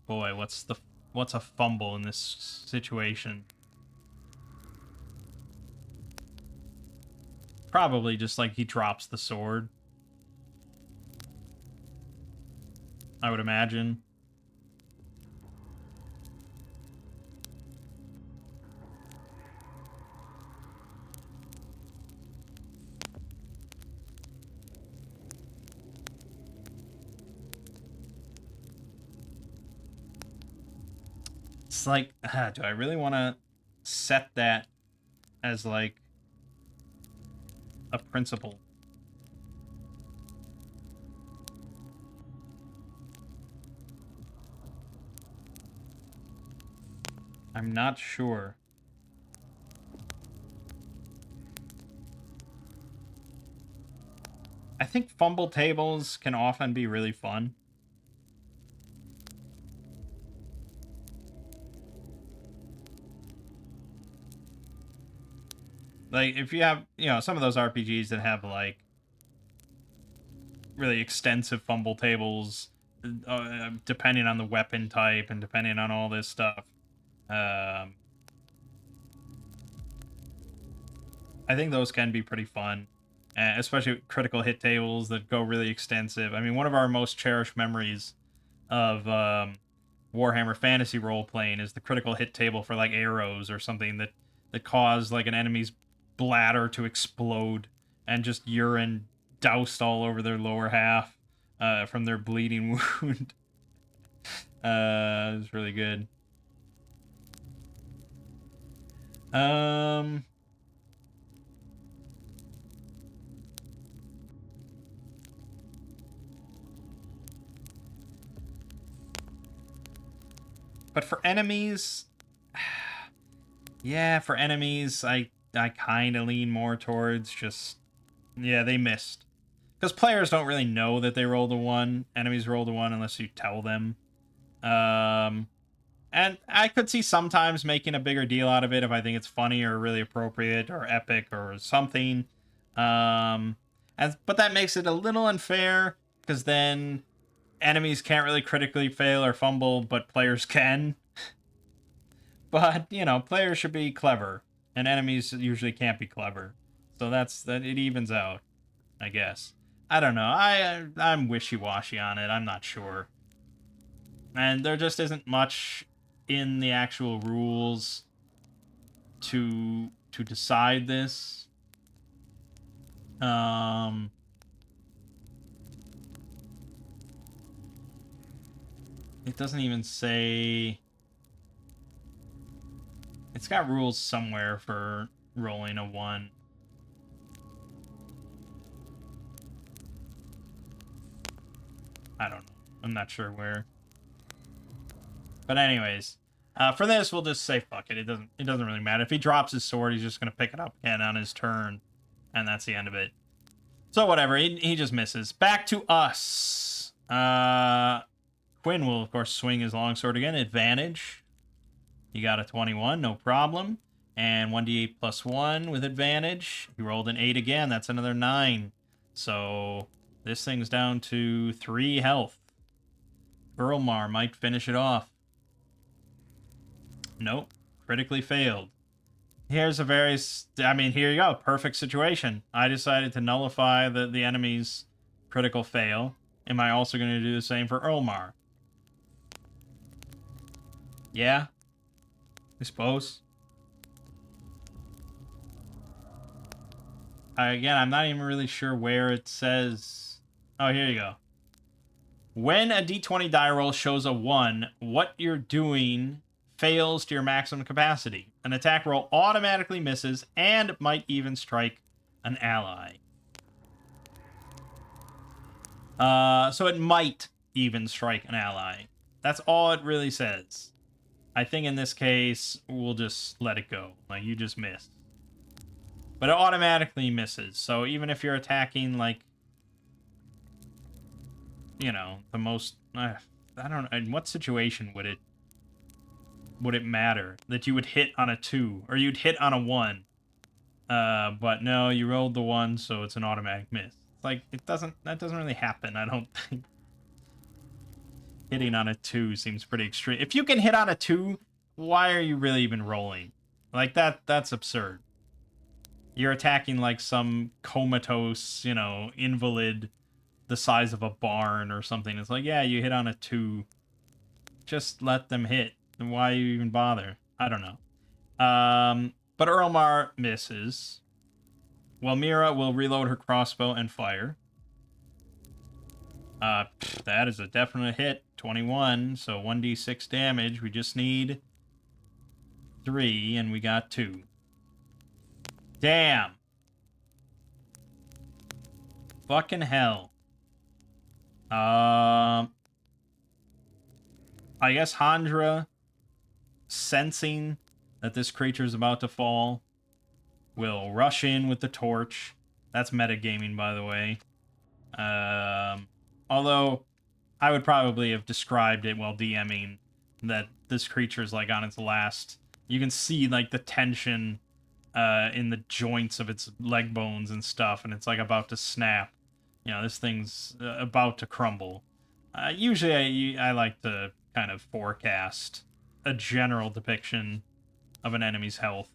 Boy, what's a fumble in this situation? Probably just like he drops the sword. I would imagine. It's like, do I really want to set that as like a principle? I'm not sure. I think fumble tables can often be really fun. Like, if you have, some of those RPGs that have, like, really extensive fumble tables, depending on the weapon type and depending on all this stuff, I think those can be pretty fun. Especially critical hit tables that go really extensive. I mean, one of our most cherished memories of Warhammer Fantasy role playing is the critical hit table for like arrows or something that cause like an enemy's bladder to explode and just urine doused all over their lower half from their bleeding wound. It was really good. Um, but for enemies, yeah, for enemies, I kind of lean more towards just, yeah, they missed. Because players don't really know that they rolled a 1. Enemies rolled a 1 unless you tell them. Um, and I could see sometimes making a bigger deal out of it if I think it's funny or really appropriate or epic or something. But that makes it a little unfair because then enemies can't really critically fail or fumble, but players can. But players should be clever, and enemies usually can't be clever. So that it evens out, I guess. I don't know. I'm wishy-washy on it. I'm not sure. And there just isn't much in the actual rules to decide this. It doesn't even say. It's got rules somewhere for rolling a 1. I don't know. I'm not sure where. But anyways, for this we'll just say fuck it. It doesn't really matter. If he drops his sword, he's just gonna pick it up again on his turn, and that's the end of it. So whatever. He just misses. Back to us. Quinn will of course swing his longsword again. Advantage. He got a 21, no problem. And 1d8 plus 1 with advantage. He rolled an 8 again. That's another 9. So this thing's down to 3 health. Earlmar might finish it off. Nope. Critically failed. Here's a very... here you go. Perfect situation. I decided to nullify the enemy's critical fail. Am I also going to do the same for Earlmar? Yeah. I suppose. Again, I'm not even really sure where it says... Oh, here you go. When a d20 die roll shows a 1, what you're doing fails to your maximum capacity. An attack roll automatically misses and might even strike an ally. So it might even strike an ally. That's all it really says. I think in this case, we'll just let it go. Like, you just missed. But it automatically misses. So even if you're attacking, like, the most... I don't know. In what situation would it matter that you would hit on a 2 or you'd hit on a 1? But no, you rolled the 1, so it's an automatic miss. Like, that doesn't really happen, I don't think. Hitting on a 2 seems pretty extreme. If you can hit on a 2, why are you really even rolling? Like, that's absurd. You're attacking like some comatose, invalid the size of a barn or something. It's like, yeah, you hit on a 2. Just let them hit. Why you even bother? I don't know. But Erlmar misses. Well, Mira will reload her crossbow and fire. That is a definite hit. 21, so 1d6 damage. We just need 3, and we got 2. Damn. Fucking hell. I guess Handra, sensing that this creature is about to fall, will rush in with the torch. That's metagaming, by the way. Although I would probably have described it while DMing that this creature is like on its last. You can see like the tension in the joints of its leg bones and stuff, and it's like about to snap. You know, this thing's about to crumble. Usually I like to kind of forecast a general depiction of an enemy's health.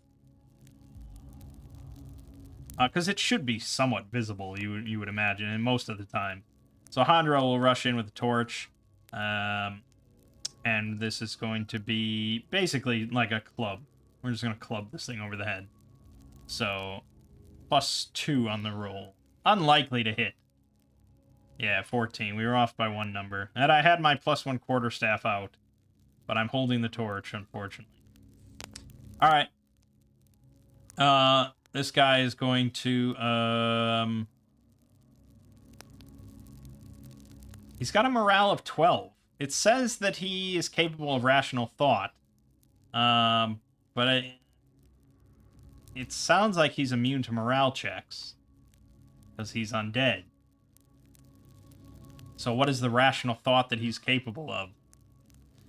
Because it should be somewhat visible, you would imagine, and most of the time. So Handra will rush in with the torch, and this is going to be basically like a club. We're just going to club this thing over the head. So, +2 on the roll. Unlikely to hit. Yeah, 14. We were off by 1 number. And I had my +1 quarterstaff out, but I'm holding the torch, unfortunately. Alright. This guy is going to, he's got a morale of 12. It says that he is capable of rational thought. But it sounds like he's immune to morale checks. Because he's undead. So what is the rational thought that he's capable of?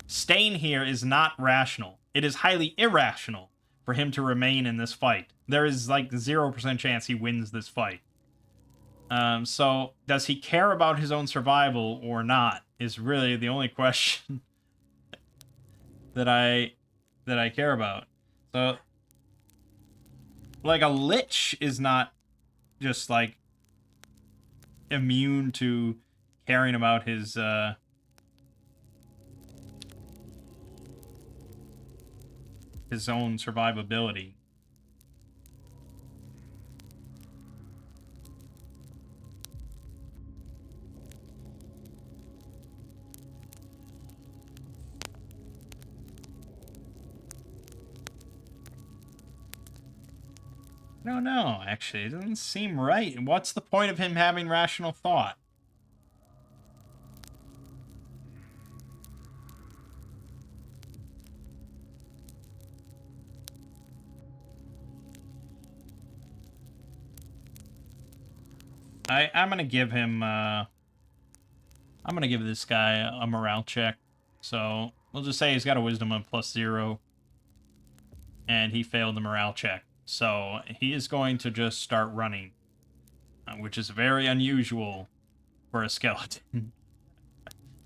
Staying here is not rational. It is highly irrational for him to remain in this fight. There is like 0% chance he wins this fight. So does he care about his own survival or not is really the only question that I care about. So like a lich is not just like immune to caring about his own survivability. No, actually, it doesn't seem right. What's the point of him having rational thought? I'm gonna give him, I'm gonna give this guy a morale check. So, we'll just say he's got a wisdom of +0. And he failed the morale check. So, he is going to just start running. Which is very unusual for a skeleton.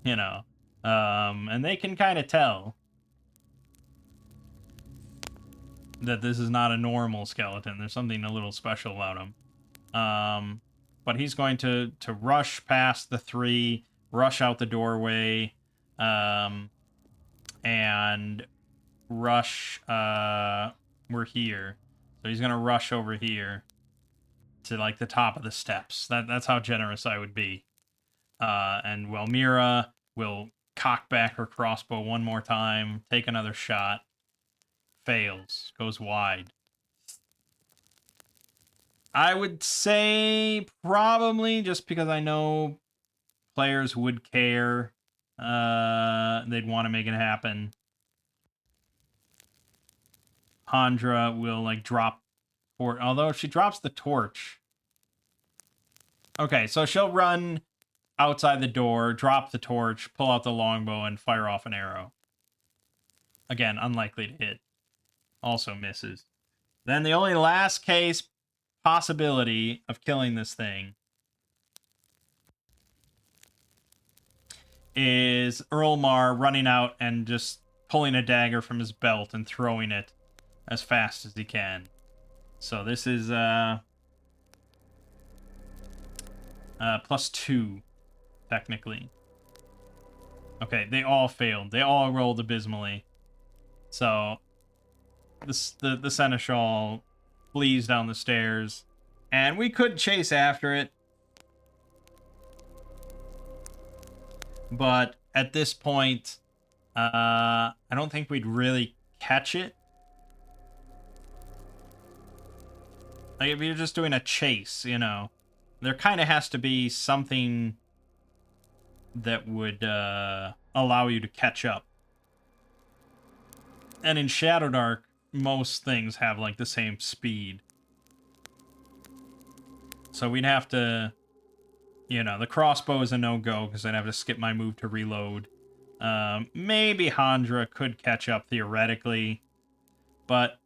You know. And they can kind of tell that this is not a normal skeleton. There's something a little special about him. But he's going to rush past the 3, rush out the doorway, and rush, we're here. So he's going to rush over here to, like, the top of the steps. That's how generous I would be. And Welmira will cock back her crossbow one more time, take another shot, fails, goes wide. I would say probably, just because I know players would care. They'd want to make it happen. Handra will, like, drop for... Although, if she drops the torch... Okay, so she'll run outside the door, drop the torch, pull out the longbow, and fire off an arrow. Again, unlikely to hit. Also misses. Then the only last case possibility of killing this thing is Erlmar running out and just pulling a dagger from his belt and throwing it as fast as he can. So this is +2. technically. Okay, they all failed. They all rolled abysmally. So the seneschal flees down the stairs, and we could chase after it, but at this point, I don't think we'd really catch it. Like, if you're just doing a chase, you know, there kind of has to be something that would allow you to catch up. And in Shadowdark, most things have, like, the same speed. So we'd have to, you know, the crossbow is a no-go, because I'd have to skip my move to reload. Maybe Handra could catch up, theoretically. But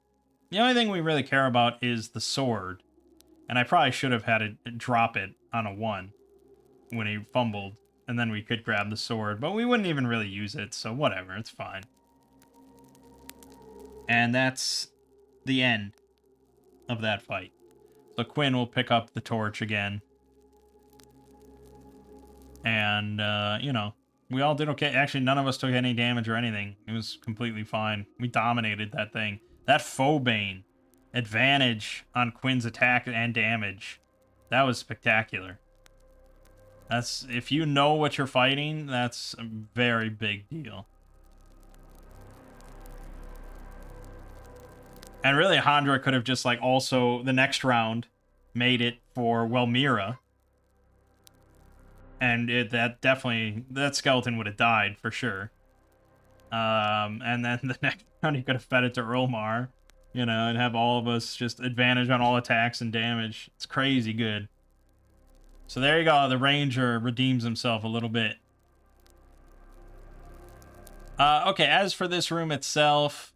the only thing we really care about is the sword. And I probably should have had to drop it on a 1 when he fumbled. And then we could grab the sword. But we wouldn't even really use it, so whatever, it's fine. And that's the end of that fight. So Quinn will pick up the torch again. And, you know, we all did okay. Actually, none of us took any damage or anything. It was completely fine. We dominated that thing. That Foebane, advantage on Quinn's attack and damage. That was spectacular. That's, if you know what you're fighting, that's a very big deal. And really, Handra could have just, like, also, the next round, made it for Welmira. And that skeleton would have died, for sure. And then the next round, he could have fed it to Earlmar, you know, and have all of us just advantage on all attacks and damage. It's crazy good. So there you go, the Ranger redeems himself a little bit. Okay, as for this room itself,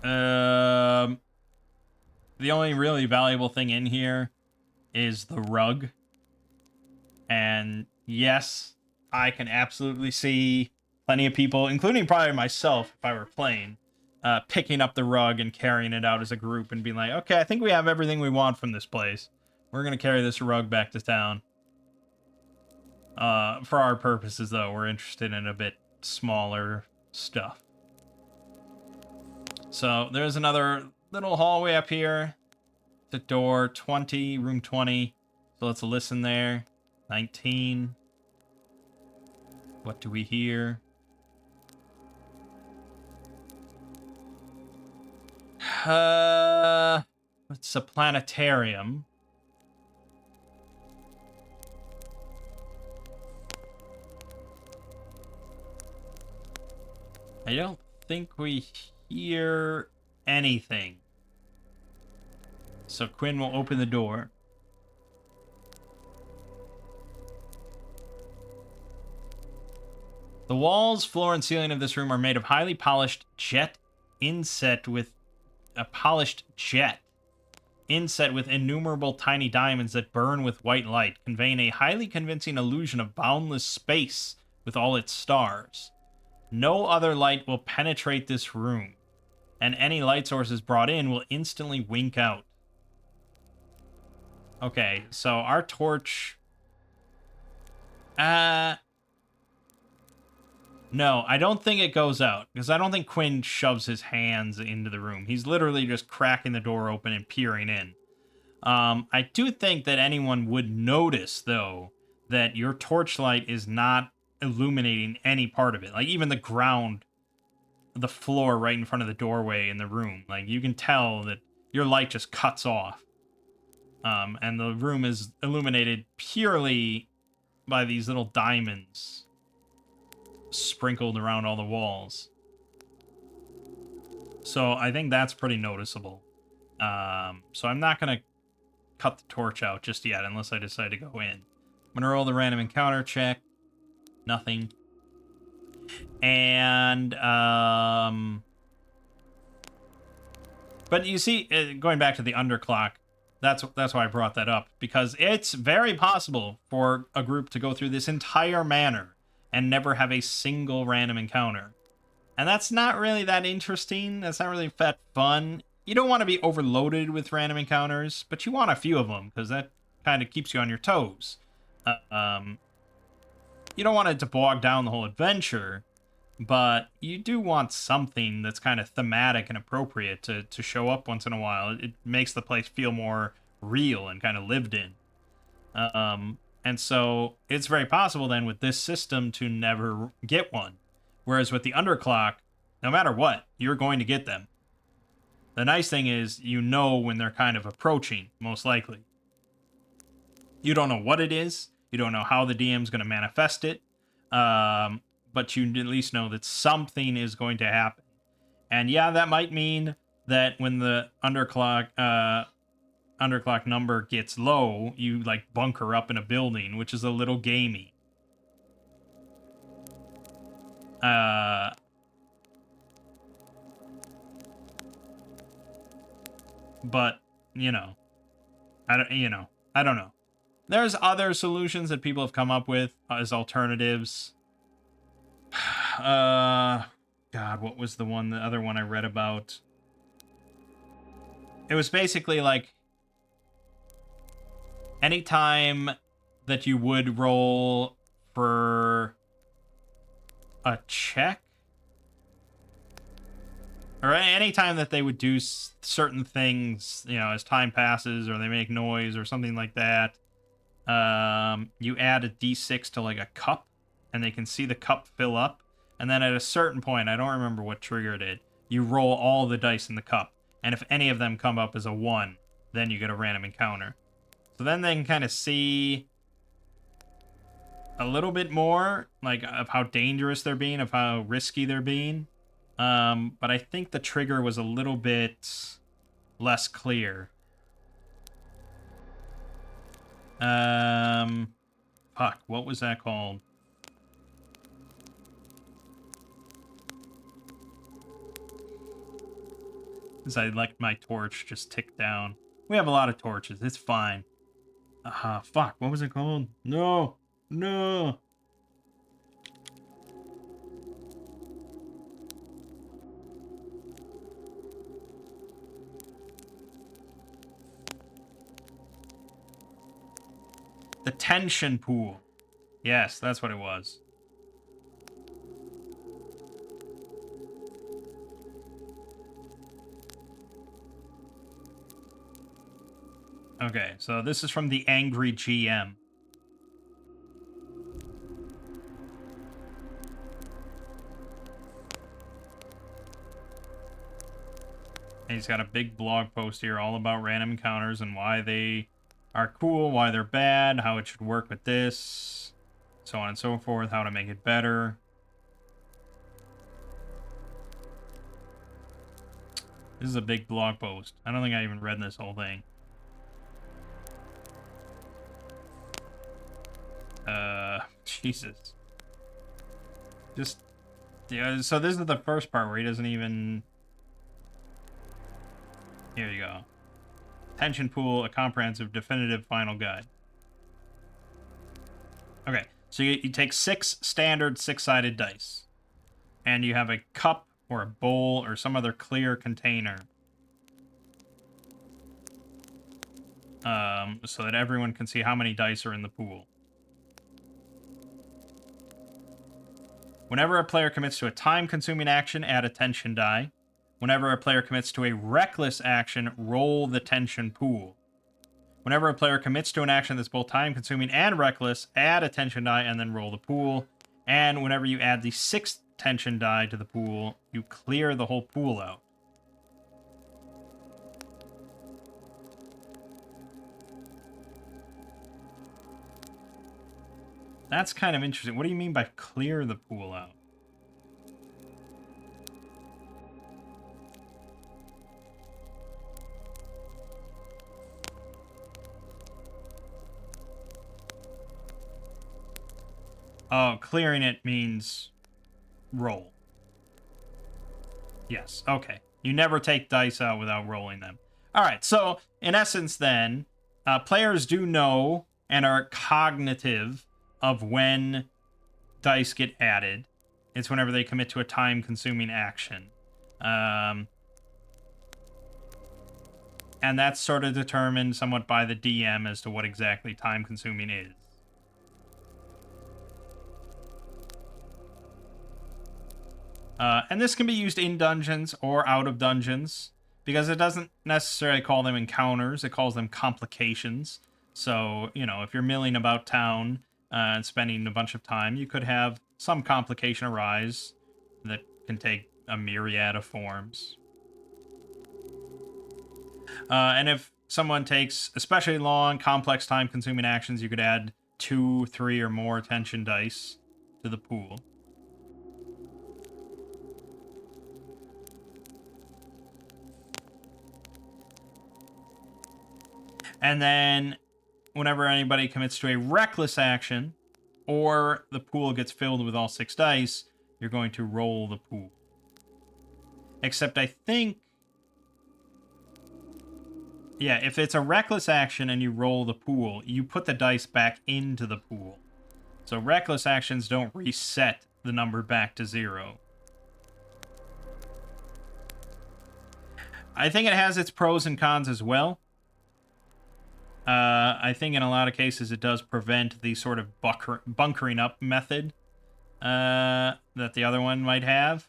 the only really valuable thing in here is the rug. And yes, I can absolutely see plenty of people, including probably myself if I were playing, picking up the rug and carrying it out as a group and being like, okay, I think we have everything we want from this place. We're going to carry this rug back to town. For our purposes, though, we're interested in a bit smaller stuff. So there's another little hallway up here. The door 20, room 20. So let's listen there. 19. What do we hear? It's a planetarium. I don't think we hear anything. So Quinn will open the door. The walls, floor, and ceiling of this room are made of highly polished jet inset with a polished jet inset with innumerable tiny diamonds that burn with white light, conveying a highly convincing illusion of boundless space with all its stars. No other light will penetrate this room, and any light sources brought in will instantly wink out. Okay, so our torch... No, I don't think it goes out, because I don't think Quinn shoves his hands into the room. He's literally just cracking the door open and peering in. I do think that anyone would notice, though, that your torchlight is not illuminating any part of it. Like, even the ground, the floor right in front of the doorway in the room. Like, you can tell that your light just cuts off. And the room is illuminated purely by these little diamonds sprinkled around all the walls. So I think that's pretty noticeable. So I'm not going to cut the torch out just yet unless I decide to go in. I'm going to roll the random encounter check. Nothing. And, but you see, going back to the underclock, that's why I brought that up, because it's very possible for a group to go through this entire manor and never have a single random encounter. And that's not really that interesting. That's not really that fun. You don't want to be overloaded with random encounters, but you want a few of them, because that kind of keeps you on your toes. Um, you don't want it to bog down the whole adventure, but you do want something that's kind of thematic and appropriate to show up once in a while. It makes the place feel more real and kind of lived in. And so it's very possible then with this system to never get one. Whereas with the underclock, no matter what, you're going to get them. The nice thing is you know when they're kind of approaching, most likely. You don't know what it is. You don't know how the DM's going to manifest it. But you at least know that something is going to happen. And yeah, that might mean that when the underclock number gets low, you like bunker up in a building, which is a little gamey. But you know, I don't know. There's other solutions that people have come up with as alternatives. God, what was the other one I read about? It was basically like anytime that you would roll for a check, or anytime that they would do certain things, as time passes or they make noise or something like that, you add a d6 to like a cup, and they can see the cup fill up. And then at a certain point, I don't remember what triggered it, you roll all the dice in the cup. And if any of them come up as a 1, then you get a random encounter. So then they can kind of see a little bit more, like, of how dangerous they're being, of how risky they're being. But I think the trigger was a little bit less clear. Fuck, what was that called? As I let my torch just tick down. We have a lot of torches. It's fine. Fuck. What was it called? No. No. The tension pool. Yes, that's what it was. Okay, so this is from the Angry GM. And he's got a big blog post here all about random encounters and why they are cool, why they're bad, how it should work with this, so on and so forth, how to make it better. This is a big blog post. I don't think I even read this whole thing. Jesus. Just, yeah, so this is the first part where he doesn't even... Here you go. Tension Pool, a comprehensive, definitive final guide. Okay, so you take 6 standard 6-sided dice. And you have a cup or a bowl or some other clear container. So that everyone can see how many dice are in the pool. Whenever a player commits to a time-consuming action, add a tension die. Whenever a player commits to a reckless action, roll the tension pool. Whenever a player commits to an action that's both time-consuming and reckless, add a tension die and then roll the pool. And whenever you add the 6th tension die to the pool, you clear the whole pool out. That's kind of interesting. What do you mean by clear the pool out? Oh, clearing it means roll. Yes, okay. You never take dice out without rolling them. All right, so in essence then, players do know and are cognitive of when dice get added. It's whenever they commit to a time-consuming action. And that's sort of determined somewhat by the DM as to what exactly time-consuming is. And this can be used in dungeons or out of dungeons, because it doesn't necessarily call them encounters, it calls them complications. So, you know, if you're milling about town and spending a bunch of time, you could have some complication arise that can take a myriad of forms. And if someone takes especially long, complex, time-consuming actions, you could add 2, 3, or more attention dice to the pool. And then whenever anybody commits to a reckless action, or the pool gets filled with all 6 dice, you're going to roll the pool. Except I think... yeah, if it's a reckless action and you roll the pool, you put the dice back into the pool. So reckless actions don't reset the number back to 0. I think it has its pros and cons as well. I think in a lot of cases it does prevent the sort of bunkering up method that the other one might have.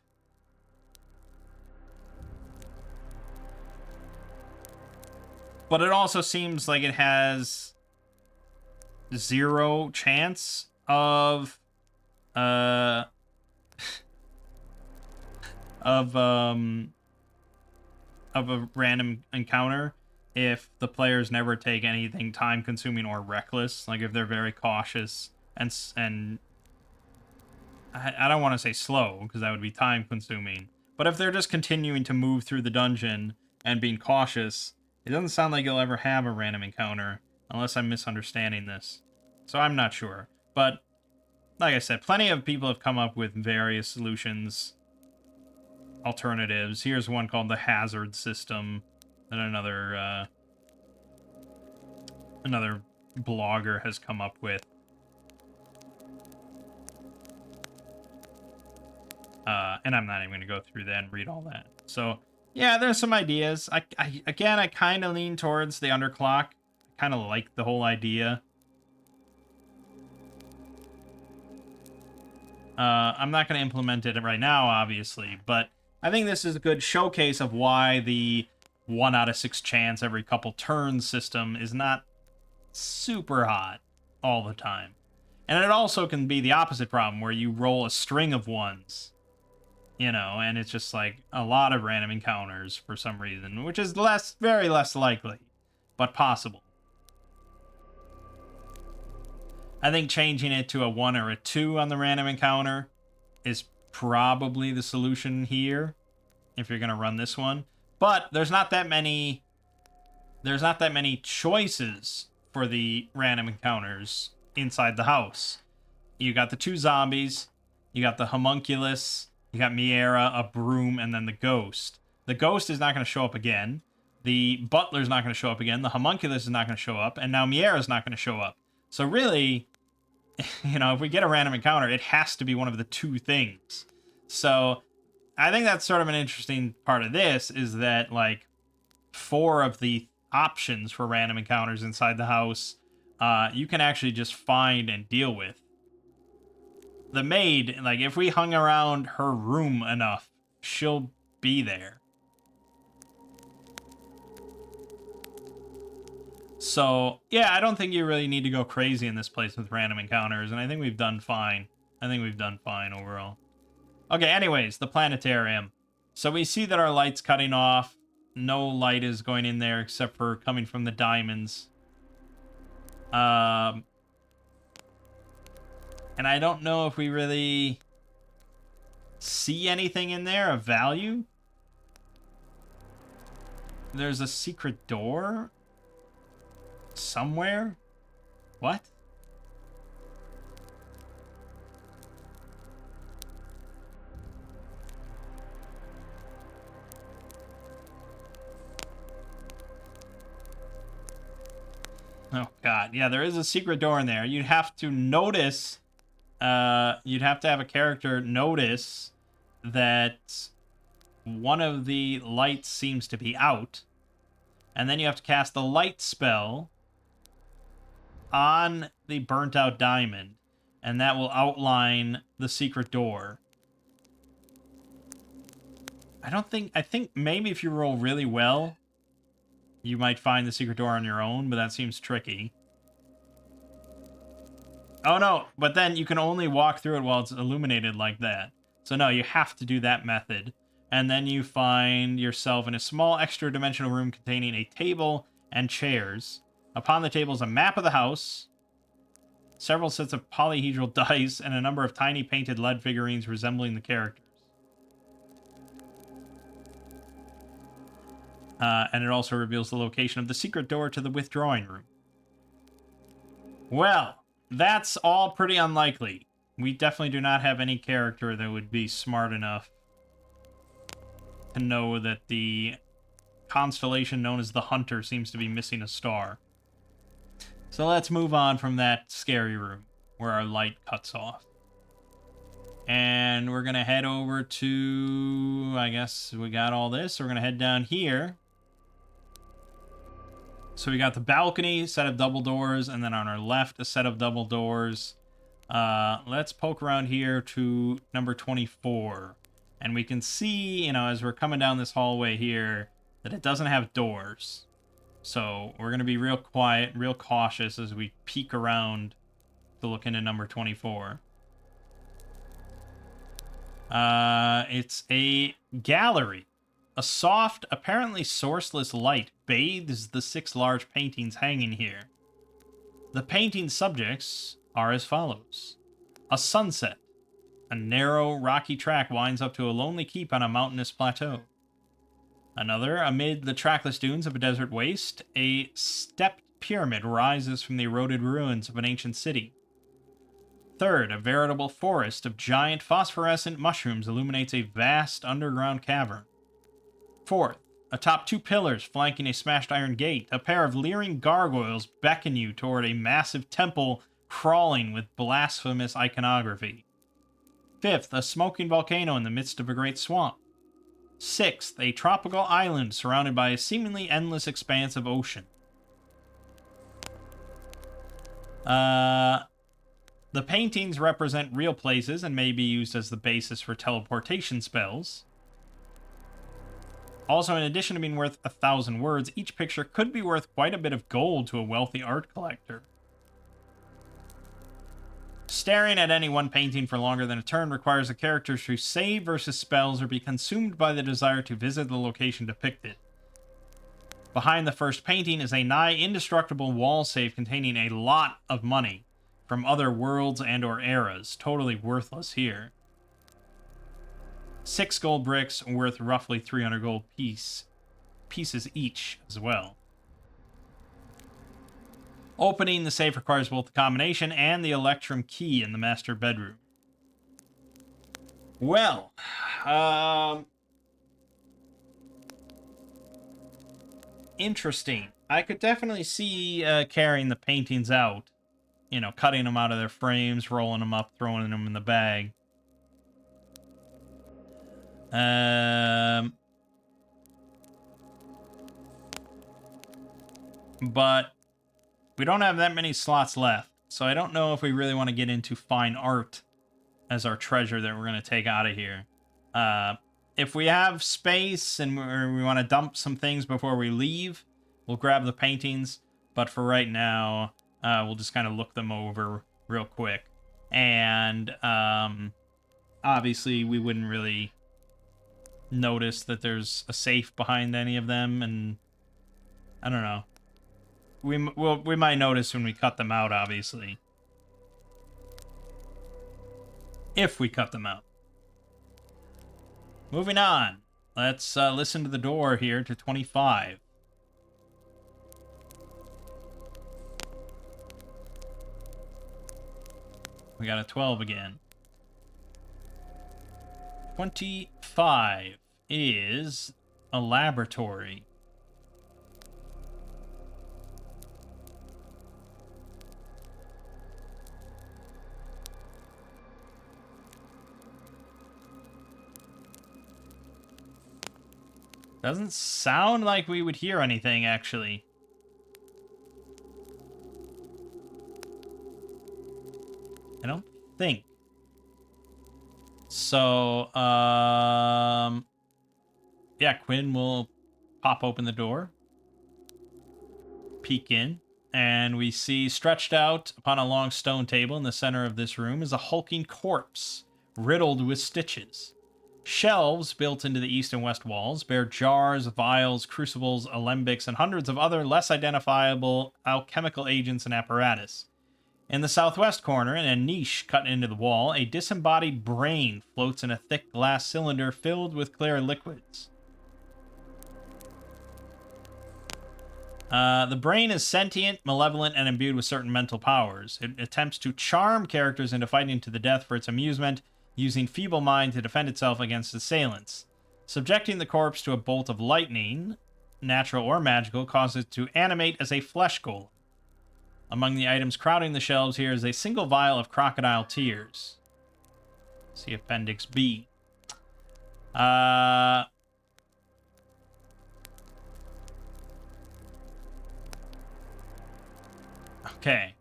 But it also seems like it has 0 chance of of a random encounter if the players never take anything time consuming or reckless. Like if they're very cautious and I don't want to say slow, because that would be time consuming, but if they're just continuing to move through the dungeon and being cautious, it doesn't sound like you'll ever have a random encounter, unless I'm misunderstanding this. So I'm not sure. But like I said, plenty of people have come up with various solutions, alternatives. Here's one called the hazard system that another blogger has come up with. And I'm not even going to go through that and read all that. So, yeah, there's some ideas. I kind of lean towards the underclock. I kind of like the whole idea. I'm not going to implement it right now, obviously, but I think this is a good showcase of why the 1 out of 6 chance every couple turns system is not super hot all the time. And it also can be the opposite problem, where you roll a string of 1s. You know, and it's just like a lot of random encounters for some reason, which is very less likely, but possible. I think changing it to a 1 or a 2 on the random encounter is probably the solution here, if you're going to run this one. But there's not that many choices for the random encounters inside the house. You got the 2 zombies, you got the homunculus, you got Miera, a broom, and then the ghost. The ghost is not going to show up again. The butler's not going to show up again. The homunculus is not going to show up. And now Miera's not going to show up. So really, you know, if we get a random encounter, it has to be one of the 2 things. So I think that's sort of an interesting part of this, is that, like, 4 of the options for random encounters inside the house, you can actually just find and deal with. The maid, like, if we hung around her room enough, she'll be there. So, yeah, I don't think you really need to go crazy in this place with random encounters, and I think we've done fine. I think we've done fine overall. Okay, anyways, the planetarium. So we see that our light's cutting off. No light is going in there except for coming from the diamonds. And I don't know if we really see anything in there of value. There's a secret door somewhere. What? Oh god, yeah, there is a secret door in there. You'd have to notice, you'd have to have a character notice that one of the lights seems to be out, and then you have to cast the light spell on the burnt out diamond, and that will outline the secret door. I think maybe if you roll really well, you might find the secret door on your own, but that seems tricky. Oh no, but then you can only walk through it while it's illuminated like that. So no, you have to do that method. And then you find yourself in a small extra dimensional room containing a table and chairs. Upon the table is a map of the house, several sets of polyhedral dice, and a number of tiny painted lead figurines resembling the characters. And it also reveals the location of the secret door to the withdrawing room. Well, that's all pretty unlikely. We definitely do not have any character that would be smart enough to know that the constellation known as the Hunter seems to be missing a star. So let's move on from that scary room where our light cuts off. And we're going to head over to, I guess we got all this. So we're going to head down here. So we got the balcony, set of double doors, and then on our left, a set of double doors. Let's poke around here to number 24. And we can see, as we're coming down this hallway here, that it doesn't have doors. So we're going to be real quiet, real cautious as we peek around to look into number 24. It's a gallery. A soft, apparently sourceless light bathes the 6 large paintings hanging here. The painting subjects are as follows. A sunset. A narrow, rocky track winds up to a lonely keep on a mountainous plateau. Another, amid the trackless dunes of a desert waste, a stepped pyramid rises from the eroded ruins of an ancient city. Third, a veritable forest of giant phosphorescent mushrooms illuminates a vast underground cavern. Fourth, atop 2 pillars flanking a smashed iron gate, a pair of leering gargoyles beckon you toward a massive temple crawling with blasphemous iconography. Fifth, a smoking volcano in the midst of a great swamp. Sixth, a tropical island surrounded by a seemingly endless expanse of ocean. The paintings represent real places and may be used as the basis for teleportation spells. Also, in addition to being worth 1,000 words, each picture could be worth quite a bit of gold to a wealthy art collector. Staring at any one painting for longer than a turn requires the character to save versus spells or be consumed by the desire to visit the location depicted. Behind the first painting is a nigh indestructible wall safe containing a lot of money from other worlds and or eras, totally worthless here. 6 gold bricks worth roughly 300 gold pieces each as well. Opening the safe requires both the combination and the electrum key in the master bedroom. Well, interesting. I could definitely see carrying the paintings out. Cutting them out of their frames, rolling them up, throwing them in the bag. But we don't have that many slots left, so I don't know if we really want to get into fine art as our treasure that we're going to take out of here. If we have space and we want to dump some things before we leave, we'll grab the paintings, but for right now, we'll just kind of look them over real quick. And obviously, we wouldn't really notice that there's a safe behind any of them, and I don't know. We might notice when we cut them out, obviously. If we cut them out. Moving on. Let's listen to the door here to 25. We got a 12 again. 25 is a laboratory. Doesn't sound like we would hear anything, actually. I don't think. So, yeah, Quinn will pop open the door, peek in, and we see stretched out upon a long stone table in the center of this room is a hulking corpse, riddled with stitches. Shelves built into the east and west walls bear jars, vials, crucibles, alembics, and hundreds of other less identifiable alchemical agents and apparatus. In the southwest corner, in a niche cut into the wall, a disembodied brain floats in a thick glass cylinder filled with clear liquids. The brain is sentient, malevolent, and imbued with certain mental powers. It attempts to charm characters into fighting to the death for its amusement, using feeble mind to defend itself against assailants. Subjecting the corpse to a bolt of lightning, natural or magical, causes it to animate as a flesh golem. Among the items crowding the shelves here is a single vial of crocodile tears. See Appendix B. Okay.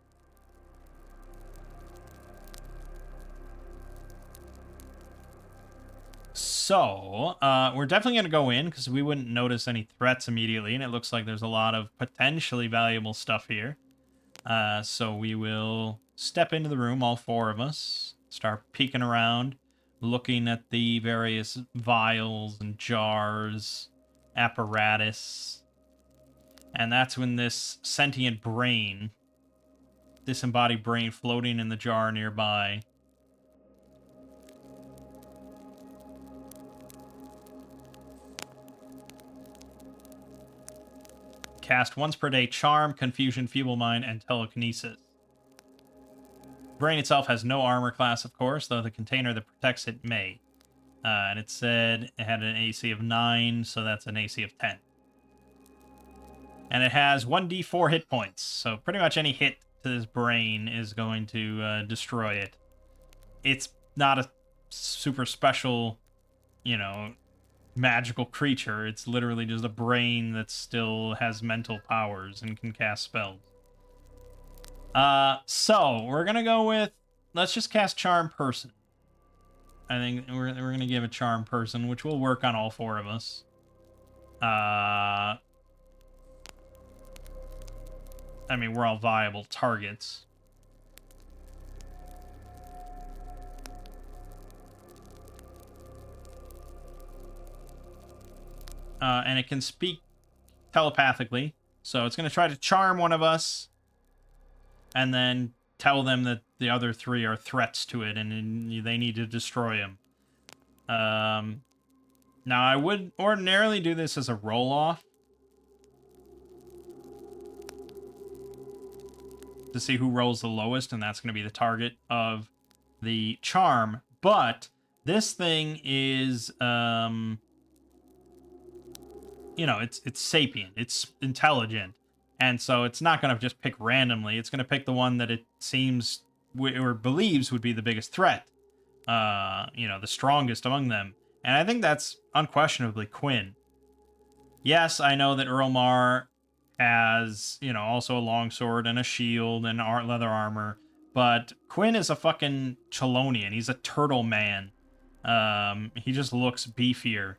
So, we're definitely going to go in because we wouldn't notice any threats immediately, and it looks like there's a lot of potentially valuable stuff here. So we will step into the room, all four of us, start peeking around, looking at the various vials and jars, apparatus. And that's when this sentient brain, disembodied brain floating in the jar nearby, cast once per day Charm, Confusion, Feeble Mind, and Telekinesis. The brain itself has no armor class, of course, though the container that protects it may. And it said it had an AC of 9, so that's an AC of 10. And it has 1d4 hit points, so pretty much any hit to this brain is going to destroy it. It's not a super special, magical creature. It's literally just a brain that still has mental powers and can cast spells. So we're gonna go with, let's just cast Charm Person. I think we're gonna give a Charm Person, which will work on all four of us. I mean, we're all viable targets. And it can speak telepathically. So it's going to try to charm one of us and then tell them that the other three are threats to it and they need to destroy him. Now, I would ordinarily do this as a roll-off to see who rolls the lowest, and that's going to be the target of the charm. But this thing is, it's sapient, it's intelligent, and so it's not going to just pick randomly. It's going to pick the one that it seems or believes would be the biggest threat, the strongest among them. And I think that's unquestionably Quinn. Yes, I know that Earlmar has, also a longsword and a shield and leather armor, but Quinn is a fucking Chelonian. He's a turtle man. He just looks beefier,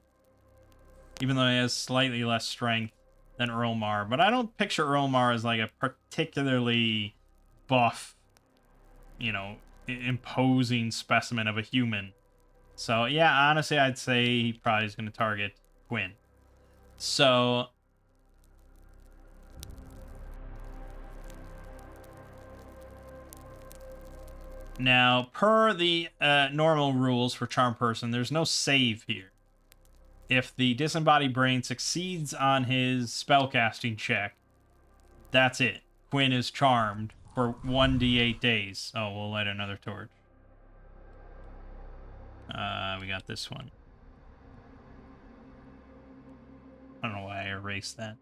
even though he has slightly less strength than Earlmar. But I don't picture Earlmar as like a particularly buff, imposing specimen of a human. So yeah, honestly, I'd say he probably is going to target Quinn. So now, per the normal rules for Charm Person, there's no save here. If the disembodied brain succeeds on his spellcasting check, that's it. Quinn is charmed for 1d8 days. Oh, we'll light another torch. We got this one. I don't know why I erased that.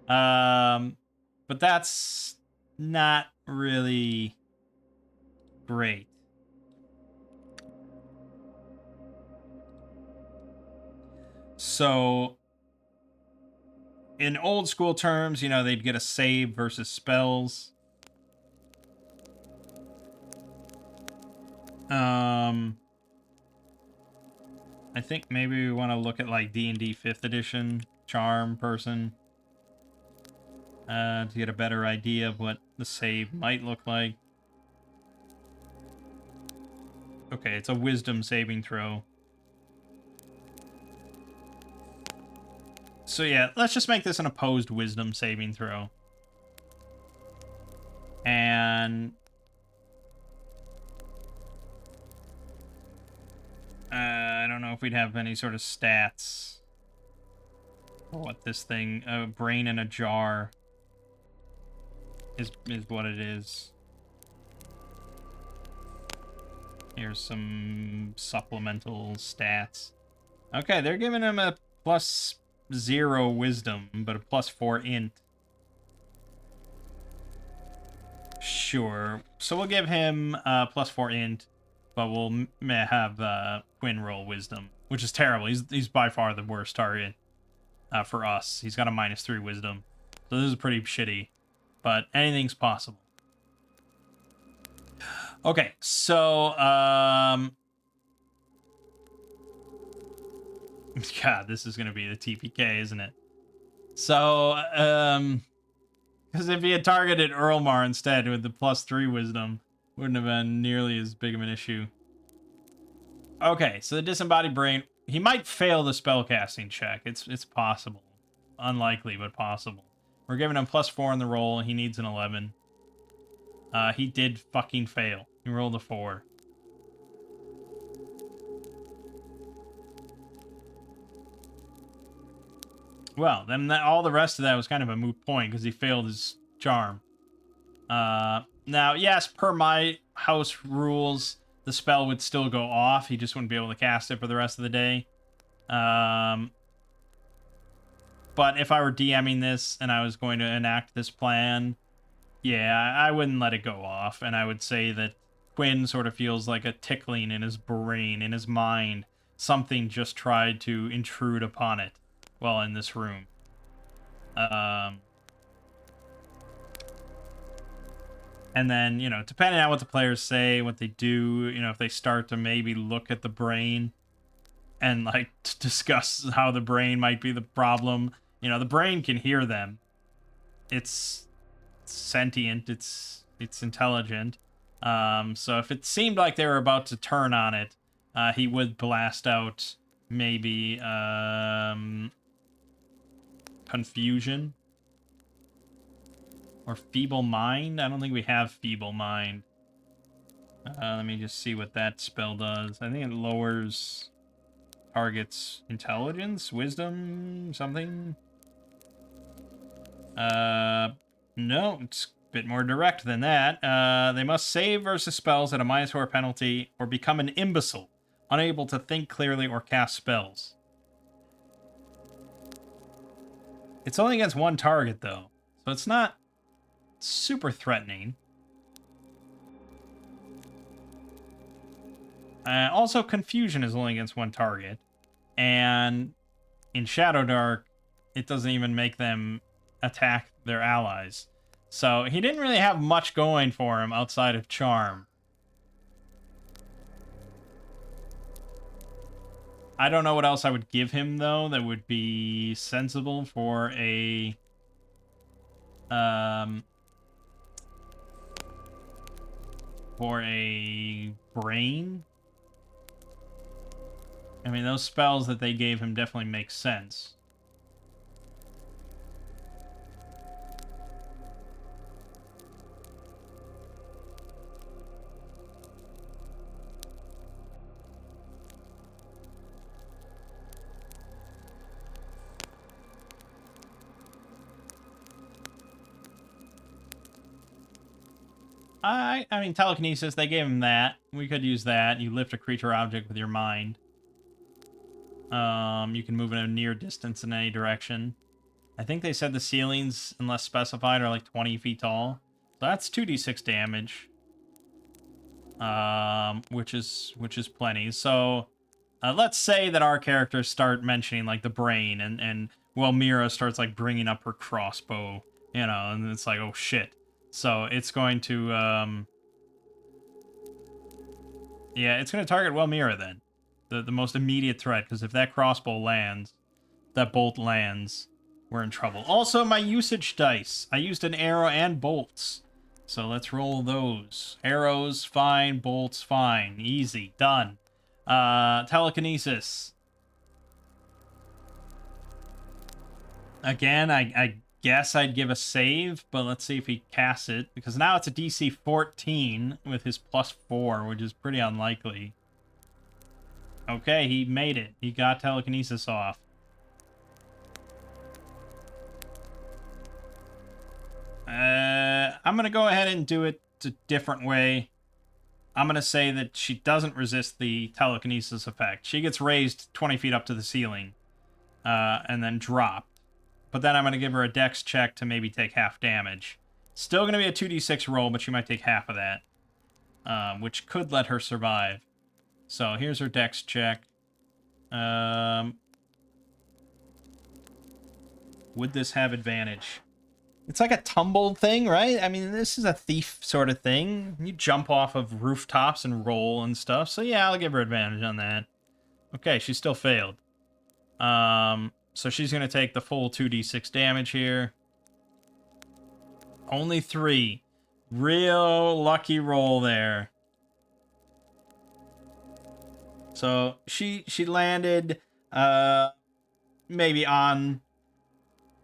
But that's not really great. So, in old school terms, they'd get a save versus spells. I think maybe we want to look at like D&D 5th edition charm person to get a better idea of what the save might look like. Okay, it's a wisdom saving throw. So yeah, let's just make this an opposed wisdom saving throw. And I don't know if we'd have any sort of stats for what this thing, a brain in a jar is what it is. Here's some supplemental stats. Okay, they're giving him a +0 wisdom, but a +4 int. Sure. So we'll give him +4 int, but we'll have Quinn roll wisdom, which is terrible. He's by far the worst target for us. He's got a -3 wisdom. So this is pretty shitty, but anything's possible. Okay, so God, this is gonna be the TPK, isn't it? So because if he had targeted Earlmar instead with the +3 wisdom, wouldn't have been nearly as big of an issue. Okay, so the disembodied brain, he might fail the spellcasting check. It's possible. Unlikely, but possible. We're giving him +4 in the roll. He needs an 11. He did fucking fail. He rolled a 4. Well, then all the rest of that was kind of a moot point because he failed his charm. Now, yes, per my house rules, the spell would still go off. He just wouldn't be able to cast it for the rest of the day. But if I were DMing this and I was going to enact this plan, yeah, I wouldn't let it go off. And I would say that Quinn sort of feels like a tickling in his brain, in his mind. Something just tried to intrude upon it while in this room. And then, you know, depending on what the players say, what they do, you know, if they start to maybe look at the brain and, like, discuss how the brain might be the problem, you know, the brain can hear them. It's sentient, it's intelligent. So if it seemed like they were about to turn on it, he would blast out maybe confusion. Or Feeble Mind? I don't think we have Feeble Mind. Let me just see what that spell does. I think it lowers target's intelligence, wisdom, something. No, it's a bit more direct than that. They must save versus spells at a -4 penalty or become an imbecile, unable to think clearly or cast spells. It's only against one target, though, so it's not super threatening. Also, confusion is only against one target, and in Shadowdark, it doesn't even make them attack their allies. So he didn't really have much going for him outside of charm. I don't know what else I would give him, though, that would be sensible for a brain. I mean, those spells that they gave him definitely make sense. I mean, telekinesis, they gave him that. We could use that. You lift a creature object with your mind. You can move in a near distance in any direction. I think they said the ceilings, unless specified, are like 20 feet tall. So that's 2d6 damage. Which is plenty. So let's say that our characters start mentioning like the brain, and Mira starts like bringing up her crossbow, you know, and it's like, oh shit. So it's going to yeah, it's going to target Mira then. the most immediate threat, because if that crossbow lands, that bolt lands, we're in trouble. Also, my usage dice. I used an arrow and bolts. So let's roll those. Arrows, fine. Bolts, fine. Easy. Done. Telekinesis. Again, I guess I'd give a save, but let's see if he casts it, because now it's a DC 14 with his +4, which is pretty unlikely. Okay, he made it. He got telekinesis off. I'm going to go ahead and do it a different way. I'm going to say that she doesn't resist the telekinesis effect. She gets raised 20 feet up to the ceiling, and then dropped. But then I'm going to give her a dex check to maybe take half damage. Still going to be a 2d6 roll, but she might take half of that, which could let her survive. So here's her dex check. Would this have advantage? It's like a tumble thing, right? I mean, this is a thief sort of thing. You jump off of rooftops and roll and stuff. So yeah, I'll give her advantage on that. Okay, she still failed. So she's going to take the full 2d6 damage here. Only 3. Real lucky roll there. So she landed maybe on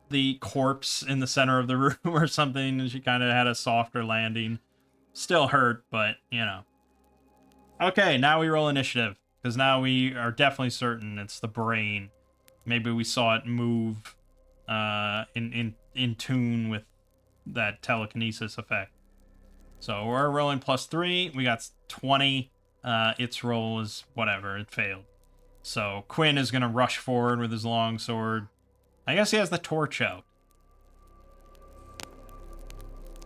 the corpse in the center of the room or something, and she kind of had a softer landing. Still hurt, but, you know. Okay, now we roll initiative, because now we are definitely certain it's the brain. Maybe we saw it move in tune with that telekinesis effect. So we're rolling +3. We got 20. Its roll is whatever. It failed. So Quinn is going to rush forward with his longsword. I guess he has the torch out.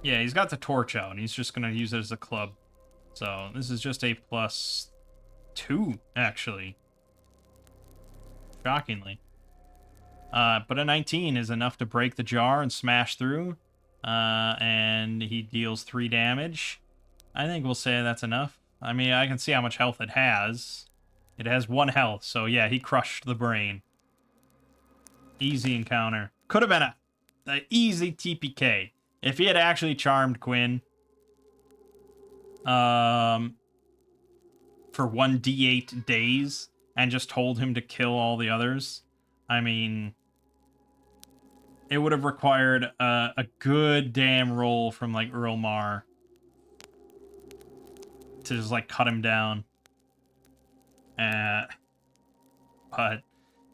Yeah, he's got the torch out, and he's just going to use it as a club. So this is just a +2, actually. Shockingly. But a 19 is enough to break the jar and smash through. And he deals 3 damage. I think we'll say that's enough. I mean, I can see how much health it has. It has 1 health, so yeah, he crushed the brain. Easy encounter. Could have been a easy TPK. If he had actually charmed Quinn for 1d8 days and just told him to kill all the others, I mean, it would have required a good damn roll from, like, Earl Mar to just, like, cut him down. But,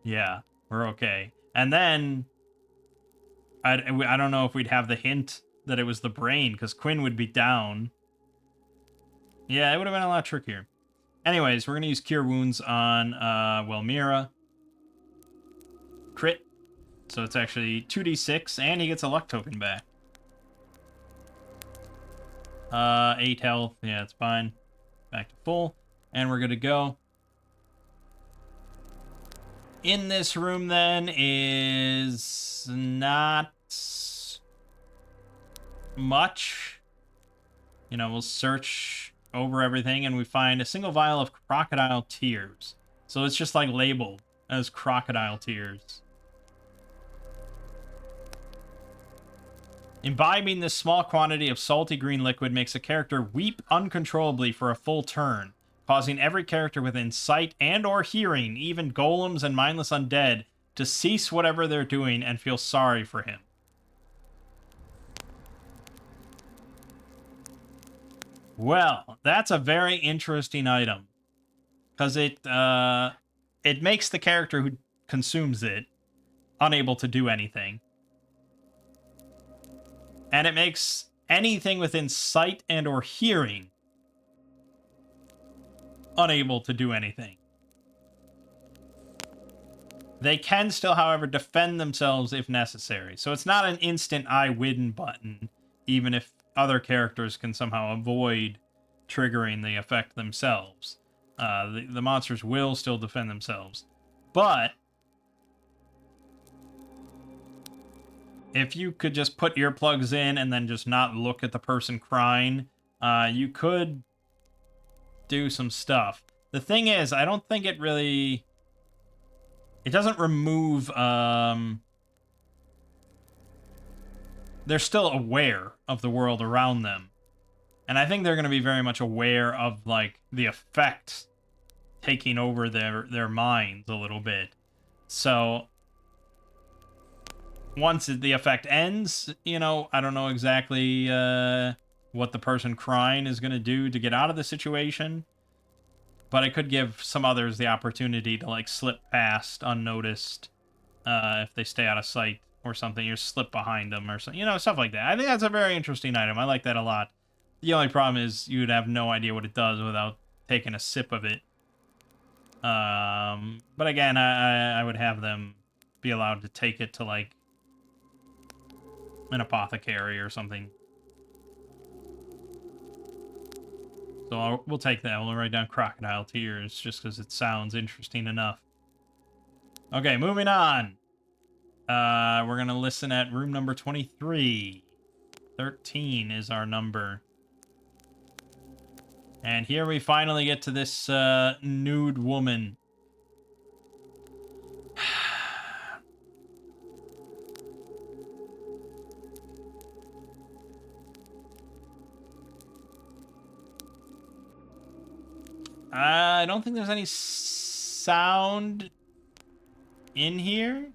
yeah, we're okay. And then, I don't know if we'd have the hint that it was the brain, because Quinn would be down. Yeah, it would have been a lot trickier. Anyways, we're going to use Cure Wounds on, Mira. Crit. So it's actually 2d6, and he gets a luck token back. 8 health. Yeah, it's fine. Back to full. And we're good to go. In this room, then, is not much. You know, we'll search over everything, and we find a single vial of crocodile tears. So it's just, like, labeled as crocodile tears. Imbibing this small quantity of salty green liquid makes a character weep uncontrollably for a full turn, causing every character within sight and or hearing, even golems and mindless undead, to cease whatever they're doing and feel sorry for him. Well, that's a very interesting item, because it makes the character who consumes it unable to do anything. And it makes anything within sight and or hearing unable to do anything. They can still, however, defend themselves if necessary. So it's not an instant I win button, even if other characters can somehow avoid triggering the effect themselves. The monsters will still defend themselves. But if you could just put earplugs in and then just not look at the person crying, you could do some stuff. The thing is, I don't think it really... It doesn't remove... They're still aware of the world around them. And I think they're going to be very much aware of, like, the effect taking over their minds a little bit. So, once the effect ends, you know, I don't know exactly what the person crying is going to do to get out of the situation. But it could give some others the opportunity to, like, slip past unnoticed if they stay out of sight or something. You slip behind them or something, you know, stuff like that. I think that's a very interesting item. I like that a lot. The only problem is you'd have no idea what it does without taking a sip of it. But again, I would have them be allowed to take it to, like, an apothecary or something. So we'll take that. We'll write down crocodile tears just because it sounds interesting enough. Okay, moving on. We're going to listen at room number 23. 13 is our number. And here we finally get to this nude woman. I don't think there's any sound in here.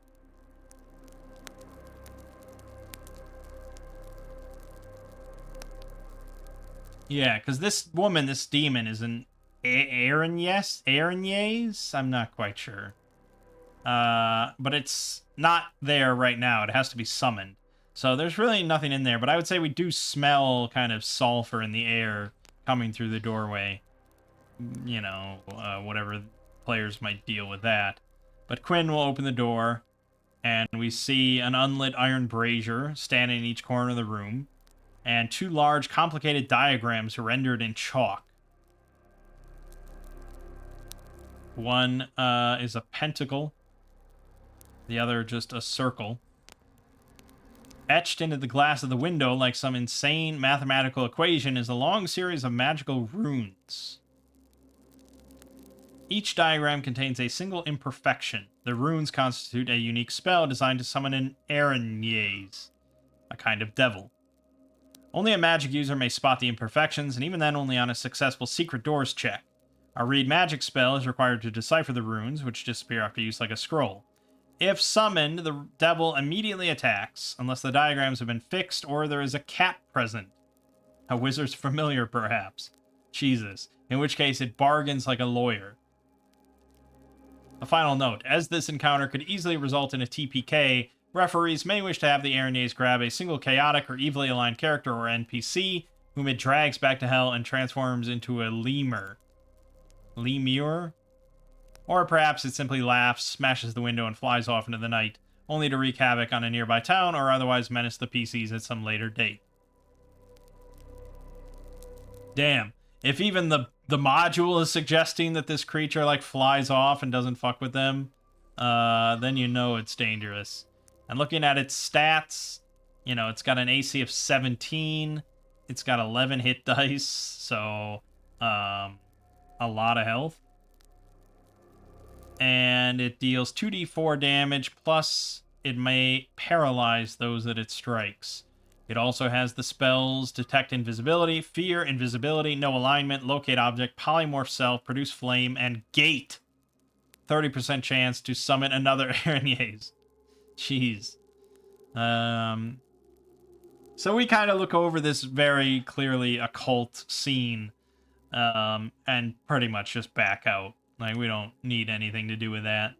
Yeah, because this woman, this demon, is an Aranyes? I'm not quite sure. But it's not there right now. It has to be summoned. So there's really nothing in there, but I would say we do smell kind of sulfur in the air coming through the doorway. You know, whatever players might deal with that. But Quinn will open the door, and we see an unlit iron brazier standing in each corner of the room, and two large, complicated diagrams rendered in chalk. One is a pentacle, the other just a circle. Etched into the glass of the window like some insane mathematical equation is a long series of magical runes. Each diagram contains a single imperfection. The runes constitute a unique spell designed to summon an Aranyes, a kind of devil. Only a magic user may spot the imperfections, and even then only on a successful secret doors check. A read magic spell is required to decipher the runes, which disappear after use like a scroll. If summoned, the devil immediately attacks, unless the diagrams have been fixed or there is a cat present. A wizard's familiar, perhaps. Jesus. In which case, it bargains like a lawyer. A final note. As this encounter could easily result in a TPK, referees may wish to have the Aranyes grab a single chaotic or evilly aligned character or NPC, whom it drags back to hell and transforms into a lemur. Lemur? Or perhaps it simply laughs, smashes the window, and flies off into the night, only to wreak havoc on a nearby town or otherwise menace the PCs at some later date. Damn. If even the module is suggesting that this creature, like, flies off and doesn't fuck with them, then you know it's dangerous. And looking at its stats, you know, it's got an AC of 17. It's got 11 hit dice, so a lot of health. And it deals 2d4 damage, plus it may paralyze those that it strikes. It also has the spells Detect Invisibility, Fear, Invisibility, No Alignment, Locate Object, Polymorph Self, Produce Flame, and Gate. 30% chance to summon another Aranyes. Jeez. So we kind of look over this very clearly occult scene, and pretty much just back out. Like, we don't need anything to do with that.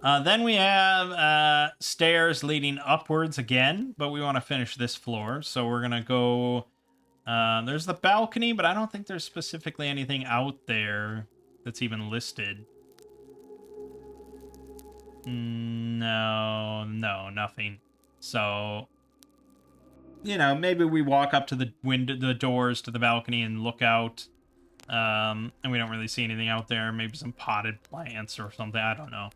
Then we have stairs leading upwards again, but we want to finish this floor, so we're going to go... there's the balcony, but I don't think there's specifically anything out there that's even listed. No, nothing. So, you know, maybe we walk up to the the doors to the balcony and look out, and we don't really see anything out there. Maybe some potted plants or something, I don't know.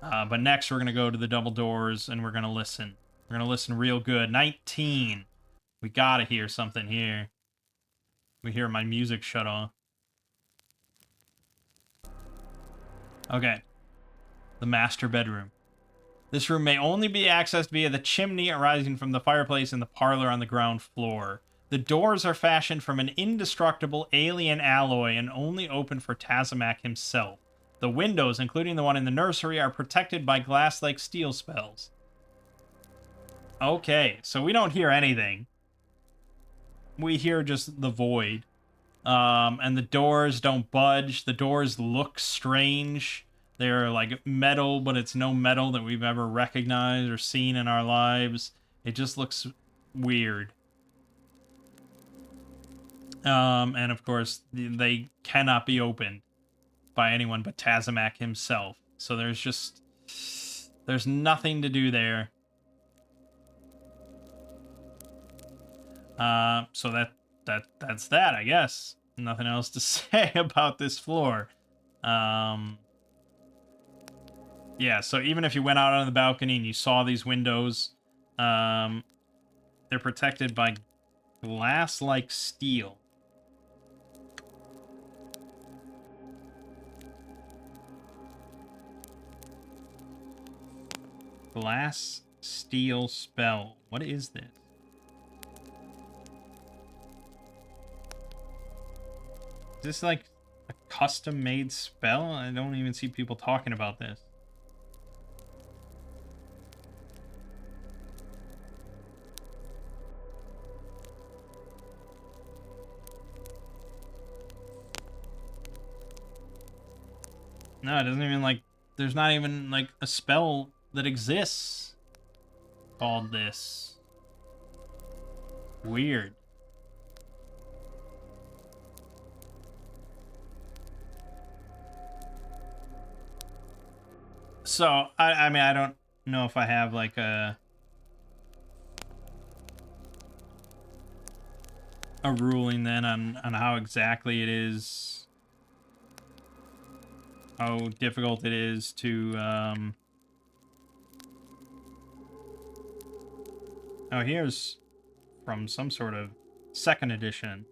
But next we're going to go to the double doors and we're going to listen. We're going to listen real good. 19. We got to hear something here. We hear my music shut off. Okay. The master bedroom. This room may only be accessed via the chimney arising from the fireplace in the parlor on the ground floor. The doors are fashioned from an indestructible alien alloy and only open for Tazamak himself. The windows, including the one in the nursery, are protected by glass-like steel spells. Okay, so we don't hear anything. We hear just the void. And the doors don't budge. The doors look strange. They're like metal, but it's no metal that we've ever recognized or seen in our lives. It just looks weird. And of course, they cannot be opened by anyone but Tazamak himself. So there's nothing to do there. So that's that, I guess. Nothing else to say about this floor. Yeah, so even if you went out on the balcony and you saw these windows, they're protected by glass-like steel. Glass steel spell. What is this? Is this like a custom-made spell? I don't even see people talking about this. No, it doesn't even like... There's not even like a spell that exists called this. Weird. So, I mean, I don't know if I have like a ruling then on how exactly it is, how difficult it is to, oh, here's from some sort of second edition.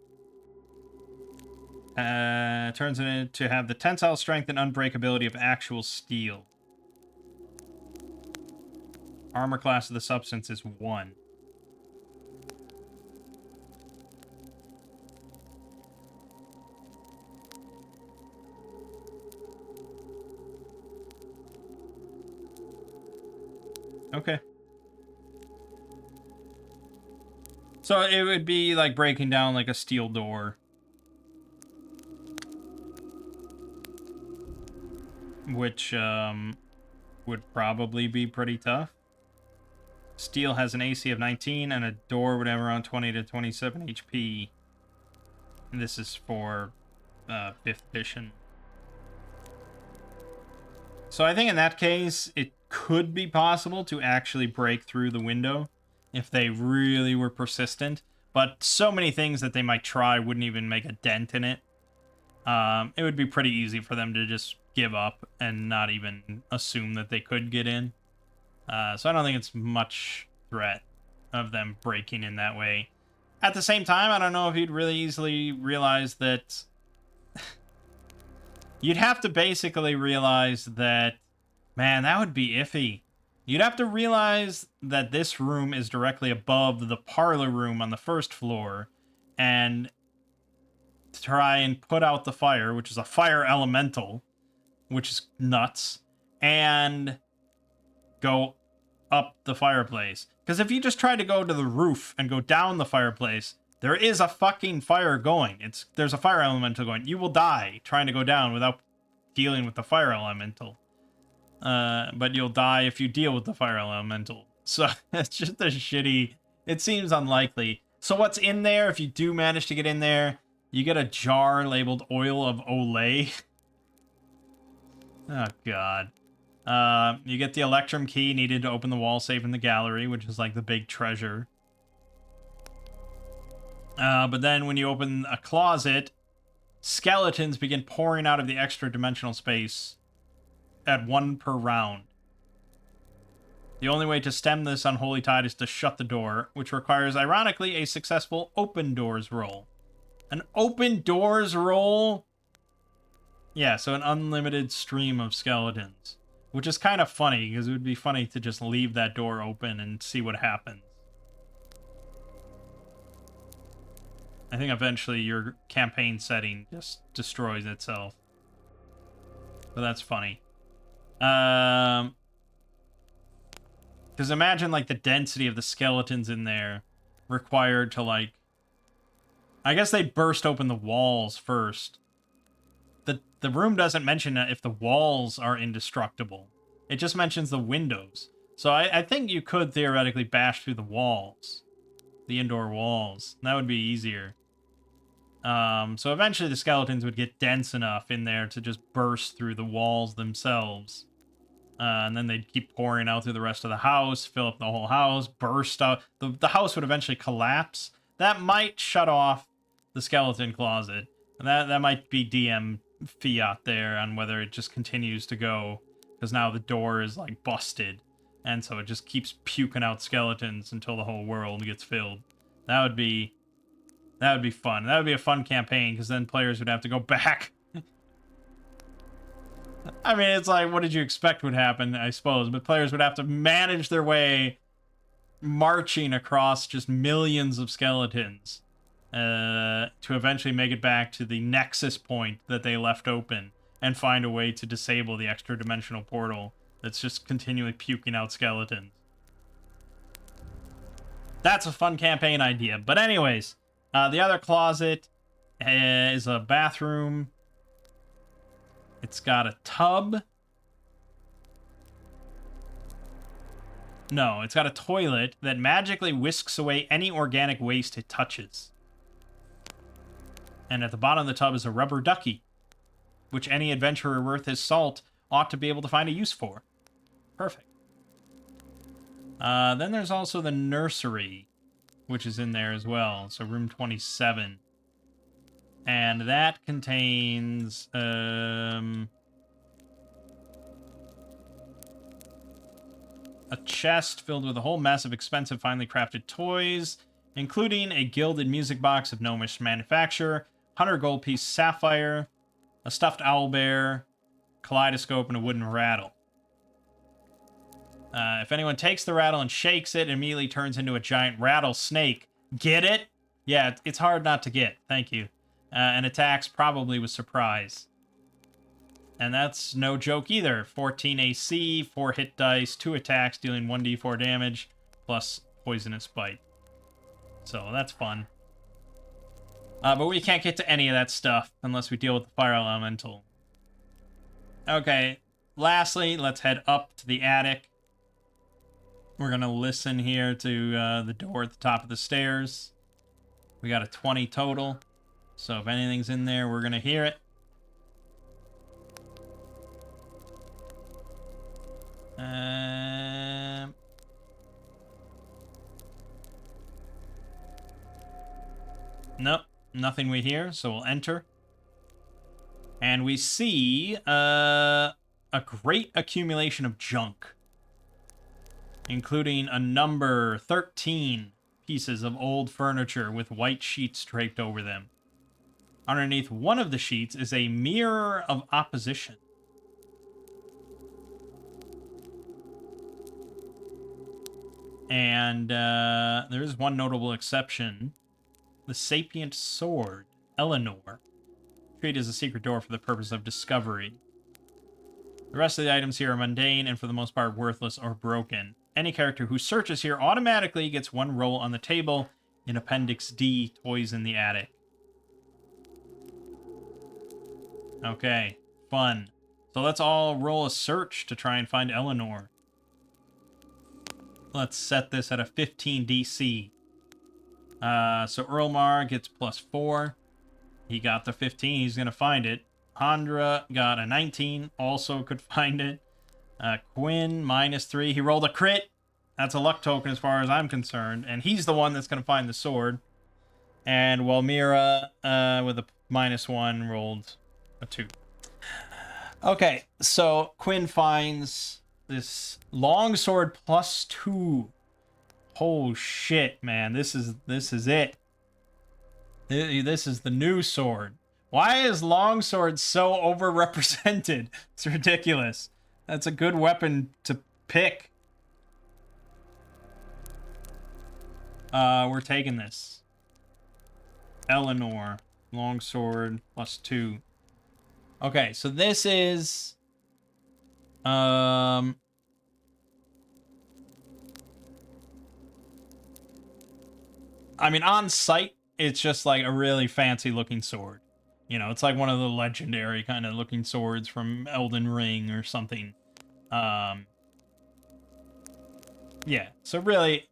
Turns it in to have the tensile strength and unbreakability of actual steel. Armor class of the substance is 1. Okay. So it would be like breaking down like a steel door. Which would probably be pretty tough. Steel has an AC of 19, and a door would have around 20 to 27 HP. And this is for 5th edition. So I think in that case, it could be possible to actually break through the window if they really were persistent. But so many things that they might try wouldn't even make a dent in it. It would be pretty easy for them to just give up and not even assume that they could get in. So I don't think it's much threat of them breaking in that way. At the same time, I don't know if you'd really easily realize that... You'd have to basically realize that, man, that would be iffy. You'd have to realize that this room is directly above the parlor room on the first floor, and try and put out the fire, which is a fire elemental, which is nuts, and go up the fireplace. Because if you just try to go to the roof and go down the fireplace, there is a fucking fire going. There's a fire elemental going. You will die trying to go down without dealing with the fire elemental. But you'll die if you deal with the fire elemental. So it's just a shitty... It seems unlikely. So what's in there, if you do manage to get in there, you get a jar labeled Oil of Olay. Oh, God. You get the Electrum key needed to open the wall safe in the gallery, which is like the big treasure. But then when you open a closet, skeletons begin pouring out of the extra dimensional space at 1 per round. The only way to stem this unholy tide is to shut the door, which requires, ironically, a successful open doors roll. An open doors roll? Yeah, so an unlimited stream of skeletons. Which is kind of funny, because it would be funny to just leave that door open and see what happens. I think eventually your campaign setting just destroys itself. But that's funny. Because imagine, like, the density of the skeletons in there required to, like... I guess they burst open the walls first. The room doesn't mention that if the walls are indestructible. It just mentions the windows. So I think you could theoretically bash through the walls. The indoor walls. That would be easier. So eventually the skeletons would get dense enough in there to just burst through the walls themselves. And then they'd keep pouring out through the rest of the house, fill up the whole house, burst out. The house would eventually collapse. That might shut off the skeleton closet. And that might be DM fiat there on whether it just continues to go. Because now the door is, like, busted. And so it just keeps puking out skeletons until the whole world gets filled. That would be fun. That would be a fun campaign, because then players would have to go back. I mean, it's like, what did you expect would happen, I suppose? But players would have to manage their way marching across just millions of skeletons to eventually make it back to the nexus point that they left open and find a way to disable the extra dimensional portal that's just continually puking out skeletons. That's a fun campaign idea. But anyways, the other closet is a bathroom. It's got a tub. No, it's got a toilet that magically whisks away any organic waste it touches. And at the bottom of the tub is a rubber ducky, which any adventurer worth his salt ought to be able to find a use for. Perfect. Then there's also the nursery, which is in there as well. So room 27. And that contains... a chest filled with a whole mess of expensive, finely crafted toys, including a gilded music box of gnomish manufacture, 100 gold piece sapphire, a stuffed owlbear, kaleidoscope, and a wooden rattle. If anyone takes the rattle and shakes it, it immediately turns into a giant rattlesnake. Get it? Yeah, it's hard not to get. Thank you. And attacks probably with surprise. And that's no joke either. 14 AC, 4 hit dice, 2 attacks, dealing 1d4 damage, plus poisonous bite. So that's fun. But we can't get to any of that stuff unless we deal with the fire elemental. Okay, lastly, let's head up to the attic. We're going to listen here to the door at the top of the stairs. We got a 20 total. So if anything's in there, we're going to hear it. Nope, nothing we hear, so we'll enter. And we see a great accumulation of junk, including a number 13 pieces of old furniture with white sheets draped over them. Underneath one of the sheets is a mirror of opposition. And there is one notable exception. The sapient sword, Eleanor, treated as a secret door for the purpose of discovery. The rest of the items here are mundane and for the most part worthless or broken. Any character who searches here automatically gets one roll on the table in Appendix D, Toys in the Attic. Okay, fun. So let's all roll a search to try and find Eleanor. Let's set this at a 15 DC. So Erlmar gets +4. He got the 15. He's going to find it. Handra got a 19. Also could find it. Quinn, -3. He rolled a crit. That's a luck token as far as I'm concerned. And he's the one that's going to find the sword. And Walmira, with a -1, rolled a 2. Okay, so Quinn finds this longsword +2. Oh shit, man. This is it. This is the new sword. Why is longsword so overrepresented? It's ridiculous. That's a good weapon to pick. We're taking this. Eleanor, longsword, +2. Okay, so this is... I mean, on sight, it's just like a really fancy looking sword. You know, it's like one of the legendary kind of looking swords from Elden Ring or something. Yeah, so really,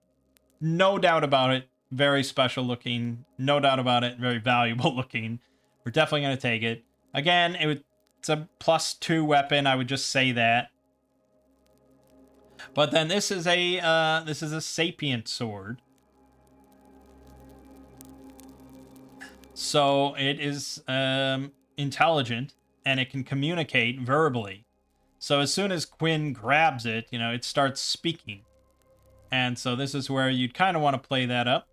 no doubt about it, very special looking. No doubt about it, very valuable looking. We're definitely going to take it. Again, it's a +2 weapon, I would just say that. But then this is a sapient sword. So it is intelligent, and it can communicate verbally. So as soon as Quinn grabs it, you know, it starts speaking. And so this is where you'd kind of want to play that up.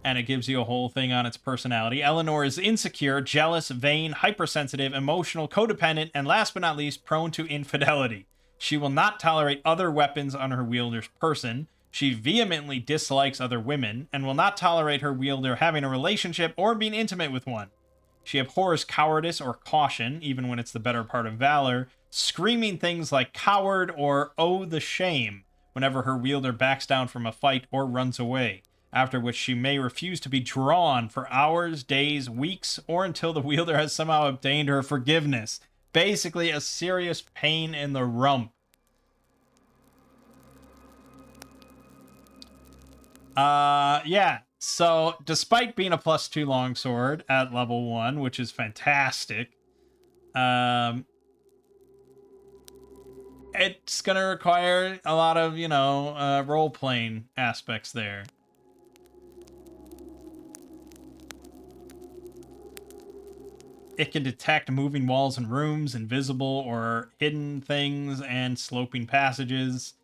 And it gives you a whole thing on its personality. Eleanor is insecure, jealous, vain, hypersensitive, emotional, codependent, and last but not least, prone to infidelity. She will not tolerate other weapons on her wielder's person. She vehemently dislikes other women and will not tolerate her wielder having a relationship or being intimate with one. She abhors cowardice or caution, even when it's the better part of valor, screaming things like coward or oh the shame whenever her wielder backs down from a fight or runs away, after which she may refuse to be drawn for hours, days, weeks, or until the wielder has somehow obtained her forgiveness. Basically, a serious pain in the rump. Yeah. So, despite being a +2 longsword at level 1, which is fantastic, it's gonna require a lot of, you know, role-playing aspects there. It can detect moving walls and rooms, invisible or hidden things, and sloping passages.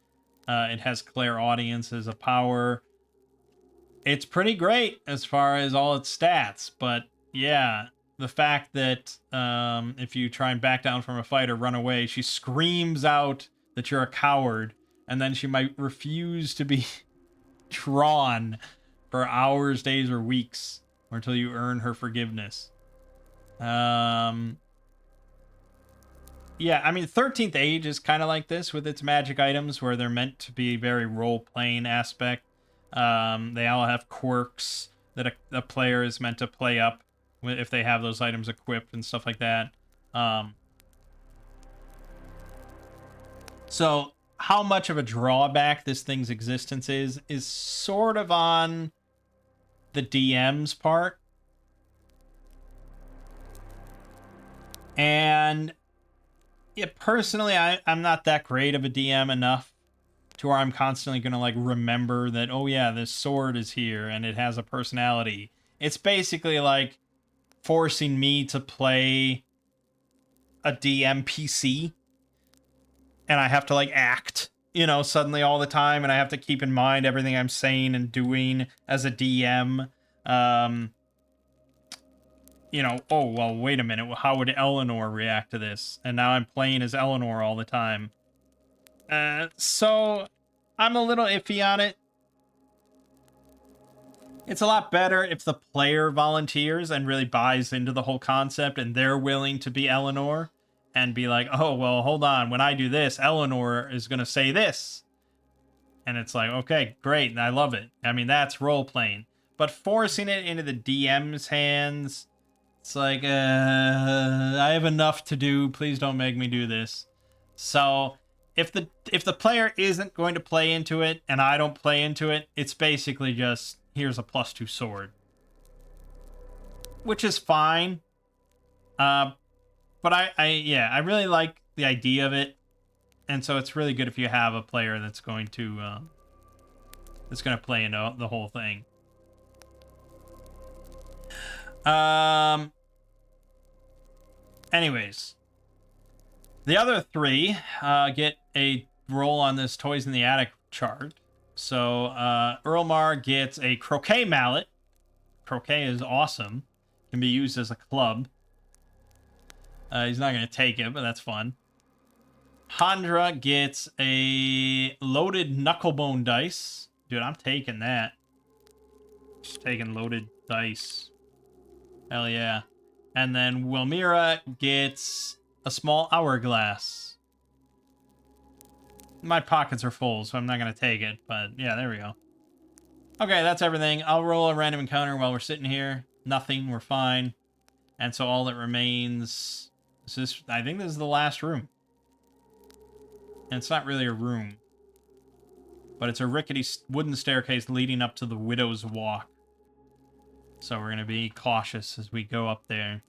It has clairaudience as a power. It's pretty great as far as all its stats, but yeah, the fact that if you try and back down from a fight or run away, she screams out that you're a coward, and then she might refuse to be drawn for hours, days, or weeks, or until you earn her forgiveness. Yeah, I mean, 13th Age is kind of like this with its magic items, where they're meant to be very role-playing aspect. They all have quirks that a player is meant to play up if they have those items equipped and stuff like that. So how much of a drawback this thing's existence is sort of on the DM's part. And yeah, personally, I'm not that great of a DM enough to where I'm constantly going to like remember that, oh yeah, this sword is here and it has a personality. It's basically like forcing me to play a DM PC, and I have to like act, you know, suddenly all the time, and I have to keep in mind everything I'm saying and doing as a DM. You know, oh, well, wait a minute. How would Eleanor react to this? And now I'm playing as Eleanor all the time. So I'm a little iffy on it. It's a lot better if the player volunteers and really buys into the whole concept and they're willing to be Eleanor and be like, oh, well, hold on. When I do this, Eleanor is going to say this. And it's like, okay, great. I love it. I mean, that's role playing. But forcing it into the DM's hands, it's like, I have enough to do. Please don't make me do this. So if the player isn't going to play into it and I don't play into it, it's basically just here's a +2 sword, which is fine. But I really like the idea of it, and so it's really good if you have a player that's going to play into the whole thing. Anyways, the other three get a roll on this Toys in the Attic chart. So Earlmar gets a croquet mallet, Croquet is awesome. Can be used as a club. He's not going to take it, but that's fun. Handra gets a loaded knucklebone dice. Dude, I'm taking that. Just taking loaded dice. Hell yeah. And then Wilmira gets a small hourglass. My pockets are full, so I'm not going to take it. But yeah, there we go. Okay, that's everything. I'll roll a random encounter while we're sitting here. Nothing, we're fine. And so all that remains is this. I think this is the last room. And it's not really a room, but it's a rickety wooden staircase leading up to the Widow's Walk. So we're going to be cautious as we go up there.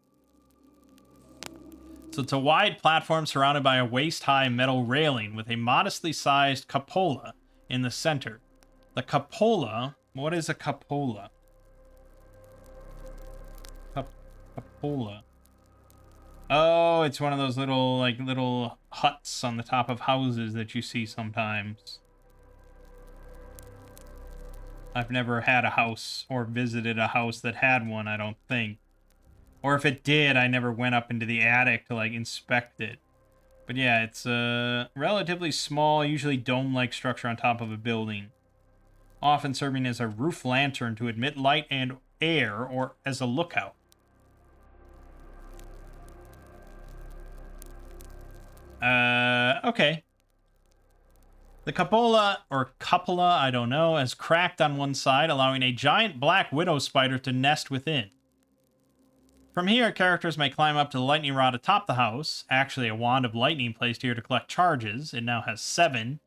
So it's a wide platform surrounded by a waist-high metal railing with a modestly sized cupola in the center. The cupola... What is a cupola? Cupola. Oh, it's one of those little huts on the top of houses that you see sometimes. I've never had a house or visited a house that had one, I don't think. Or if it did, I never went up into the attic to, like, inspect it. But yeah, it's a relatively small, usually dome-like structure on top of a building. Often serving as a roof lantern to admit light and air, or as a lookout. Okay. The cupola, or cupola, I don't know, has cracked on one side, allowing a giant black widow spider to nest within. From here, characters may climb up to the lightning rod atop the house, actually a wand of lightning placed here to collect charges. It now has 7.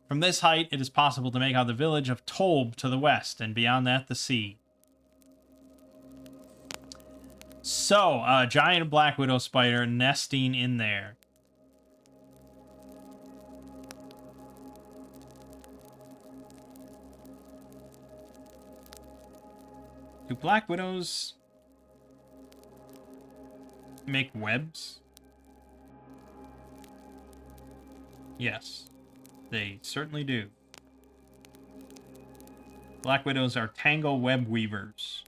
From this height, it is possible to make out the village of Tolb to the west, and beyond that, the sea. So, a giant black widow spider nesting in there. Do black widows make webs? Yes, they certainly do. Black widows are tangle web weavers.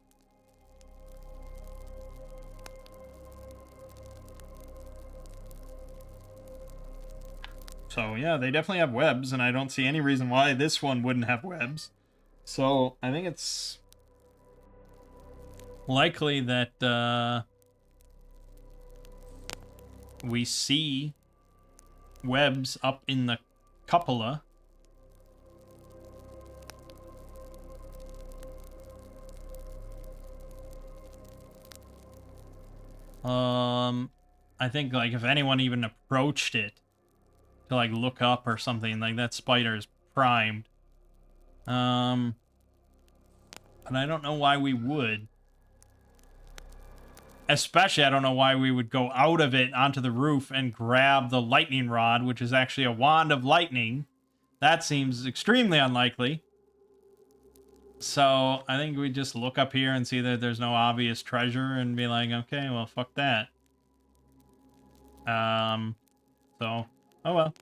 So yeah, they definitely have webs, and I don't see any reason why this one wouldn't have webs. So I think it's likely that we see webs up in the cupola. I think, like, if anyone even approached it to, like, look up or something, like, that spider is primed. But I don't know why we would. Especially, I don't know why we would go out of it onto the roof and grab the lightning rod, which is actually a wand of lightning. That seems extremely unlikely. So, I think we just look up here and see that there's no obvious treasure and be like, okay, well, fuck that. So, oh well.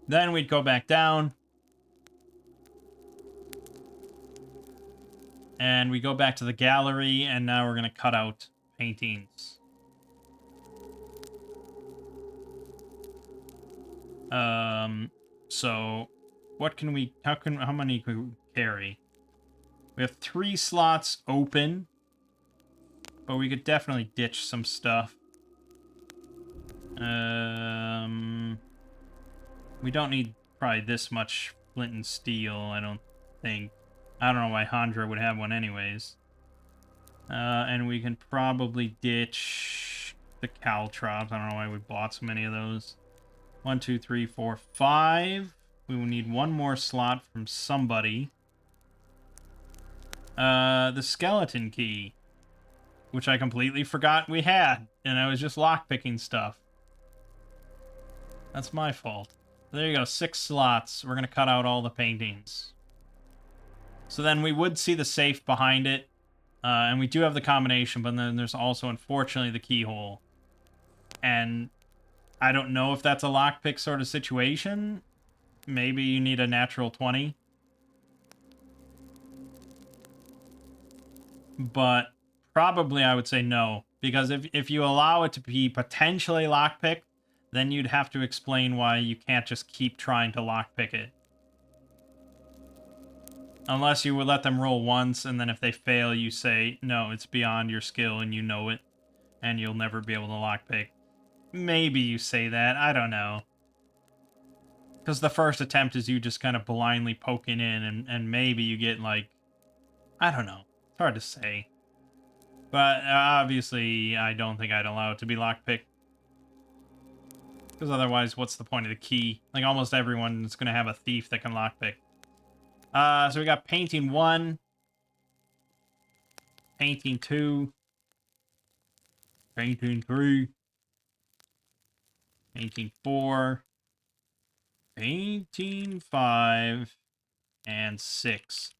Then we'd go back down. And we go back to the gallery, and now we're going to cut out paintings. So what can we, how many can we carry? We have 3 slots open, but we could definitely ditch some stuff. We don't need probably this much flint and steel, I don't think. I don't know why Handra would have one anyways. And we can probably ditch the caltrops. I don't know why we bought so many of those. 1, 2, 3, 4, 5. We will need one more slot from somebody. The skeleton key, which I completely forgot we had, and I was just lockpicking stuff. That's my fault. There you go, 6 slots. We're going to cut out all the paintings. So then we would see the safe behind it. And we do have the combination, but then there's also, unfortunately, the keyhole. And I don't know if that's a lockpick sort of situation. Maybe you need a natural 20. but probably I would say no, because if you allow it to be potentially lockpicked, then you'd have to explain why you can't just keep trying to lockpick it. Unless you would let them roll once, and then if they fail, you say, no, it's beyond your skill and you know it, and you'll never be able to lockpick. Maybe you say that, I don't know. Because the first attempt is you just kind of blindly poking in, and maybe you get, like, I don't know. It's hard to say. But obviously, I don't think I'd allow it to be lockpicked. Because otherwise, what's the point of the key? Like, almost everyone's going to have a thief that can lockpick. So we got painting 1. Painting 2. Painting 3. Painting 4. Painting 5. And 6.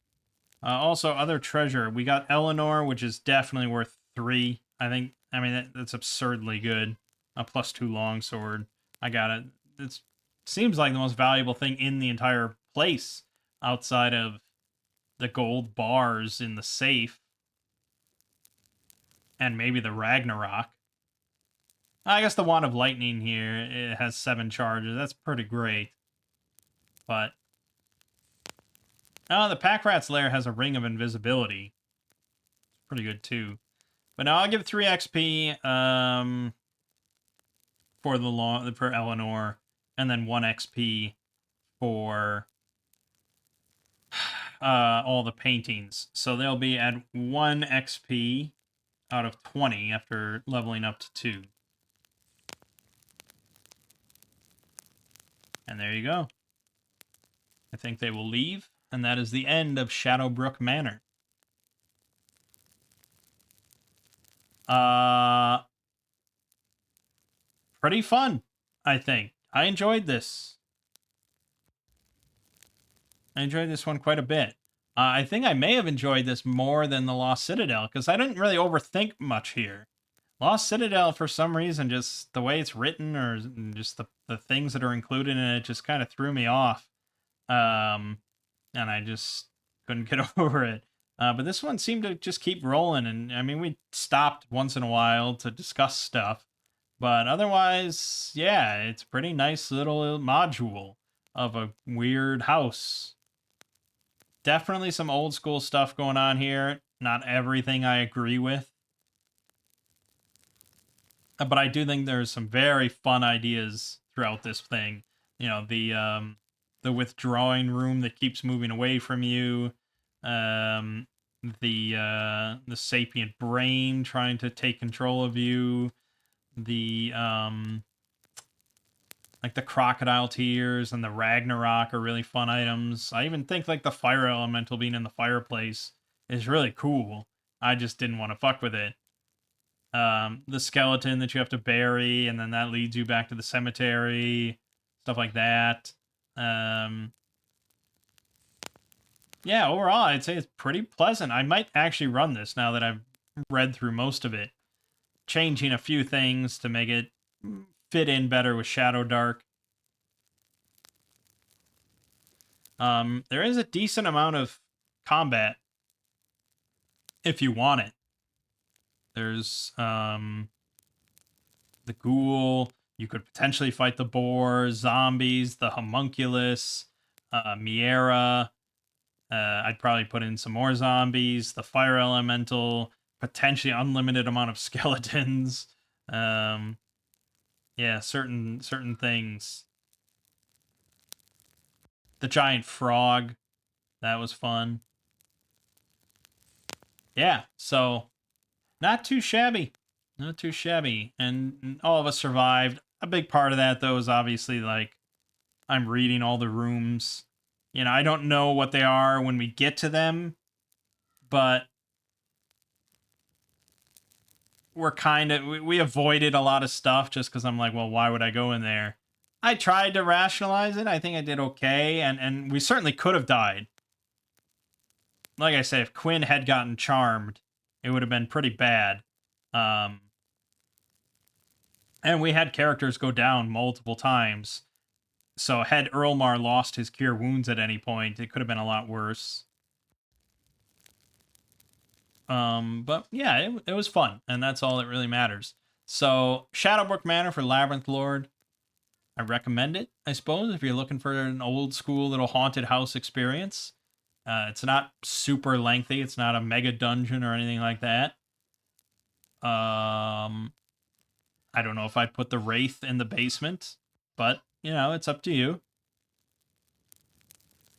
Also, other treasure. We got Eleanor, which is definitely worth 3. I think, I mean, that's absurdly good. A +2 longsword. I got it. It seems like the most valuable thing in the entire place outside of the gold bars in the safe. And maybe the Ragnarok. I guess the Wand of Lightning here, it has 7 charges. That's pretty great. But oh, the Pack Rat's Lair has a Ring of Invisibility. It's pretty good too. But now I'll give 3 XP for Eleanor, and then 1 XP for all the paintings. So they'll be at 1 XP out of 20 after leveling up to 2. And there you go. I think they will leave, and that is the end of Shadowbrook Manor. Pretty fun, I think. I enjoyed this. I enjoyed this one quite a bit. I think I may have enjoyed this more than the Lost Citadel, because I didn't really overthink much here. Lost Citadel, for some reason, just the way it's written, or just the things that are included in it, just kind of threw me off. And I just couldn't get over it. But this one seemed to just keep rolling, and I mean, we stopped once in a while to discuss stuff. But otherwise, yeah, it's a pretty nice little module of a weird house. Definitely some old school stuff going on here. Not everything I agree with. But I do think there's some very fun ideas throughout this thing. You know, the withdrawing room that keeps moving away from you. The sapient brain trying to take control of you. The like the crocodile tears and the Ragnarok are really fun items. I even think like the fire elemental being in the fireplace is really cool. I just didn't want to fuck with it. The skeleton that you have to bury, and then that leads you back to the cemetery, stuff like that. Yeah, overall, I'd say it's pretty pleasant. I might actually run this now that I've read through most of it, changing a few things to make it fit in better with Shadowdark. There is a decent amount of combat if you want it. There's the ghoul. You could potentially fight the boar, zombies, the homunculus, Miera. I'd probably put in some more zombies, the fire elemental, potentially unlimited amount of skeletons. Yeah, certain things. The giant frog, that was fun. Yeah, so not too shabby. Not too shabby. And all of us survived. A big part of that, though, is obviously, like, I'm reading all the rooms. You know, I don't know what they are when we get to them, but we're kind of, we avoided a lot of stuff just because I'm like, well, why would I go in there? I tried to rationalize it. I think I did okay, and we certainly could have died. Like I said, if Quinn had gotten charmed, it would have been pretty bad. And we had characters go down multiple times. So had Earlmar lost his cure wounds at any point, it could have been a lot worse. But yeah, it was fun, and that's all that really matters. So Shadowbrook Manor for Labyrinth Lord, I recommend it, I suppose, if you're looking for an old school little haunted house experience. It's not super lengthy. It's not a mega dungeon or anything like that. I don't know if I'd put the Wraith in the basement, but, you know, it's up to you.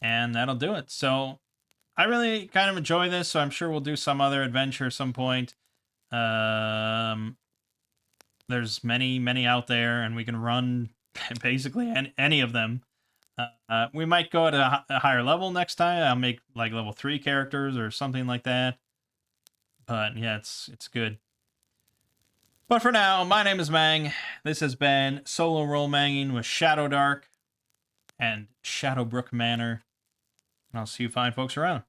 And that'll do it. So I really kind of enjoy this, so I'm sure we'll do some other adventure at some point. There's many out there, and we can run basically any of them. We might go at a higher level next time. I'll make like level 3 characters or something like that. But yeah, it's good. But for now, my name is Mang. This has been Solo Roll Manging with Shadowdark and Shadowbrook Manor. And I'll see you fine folks around.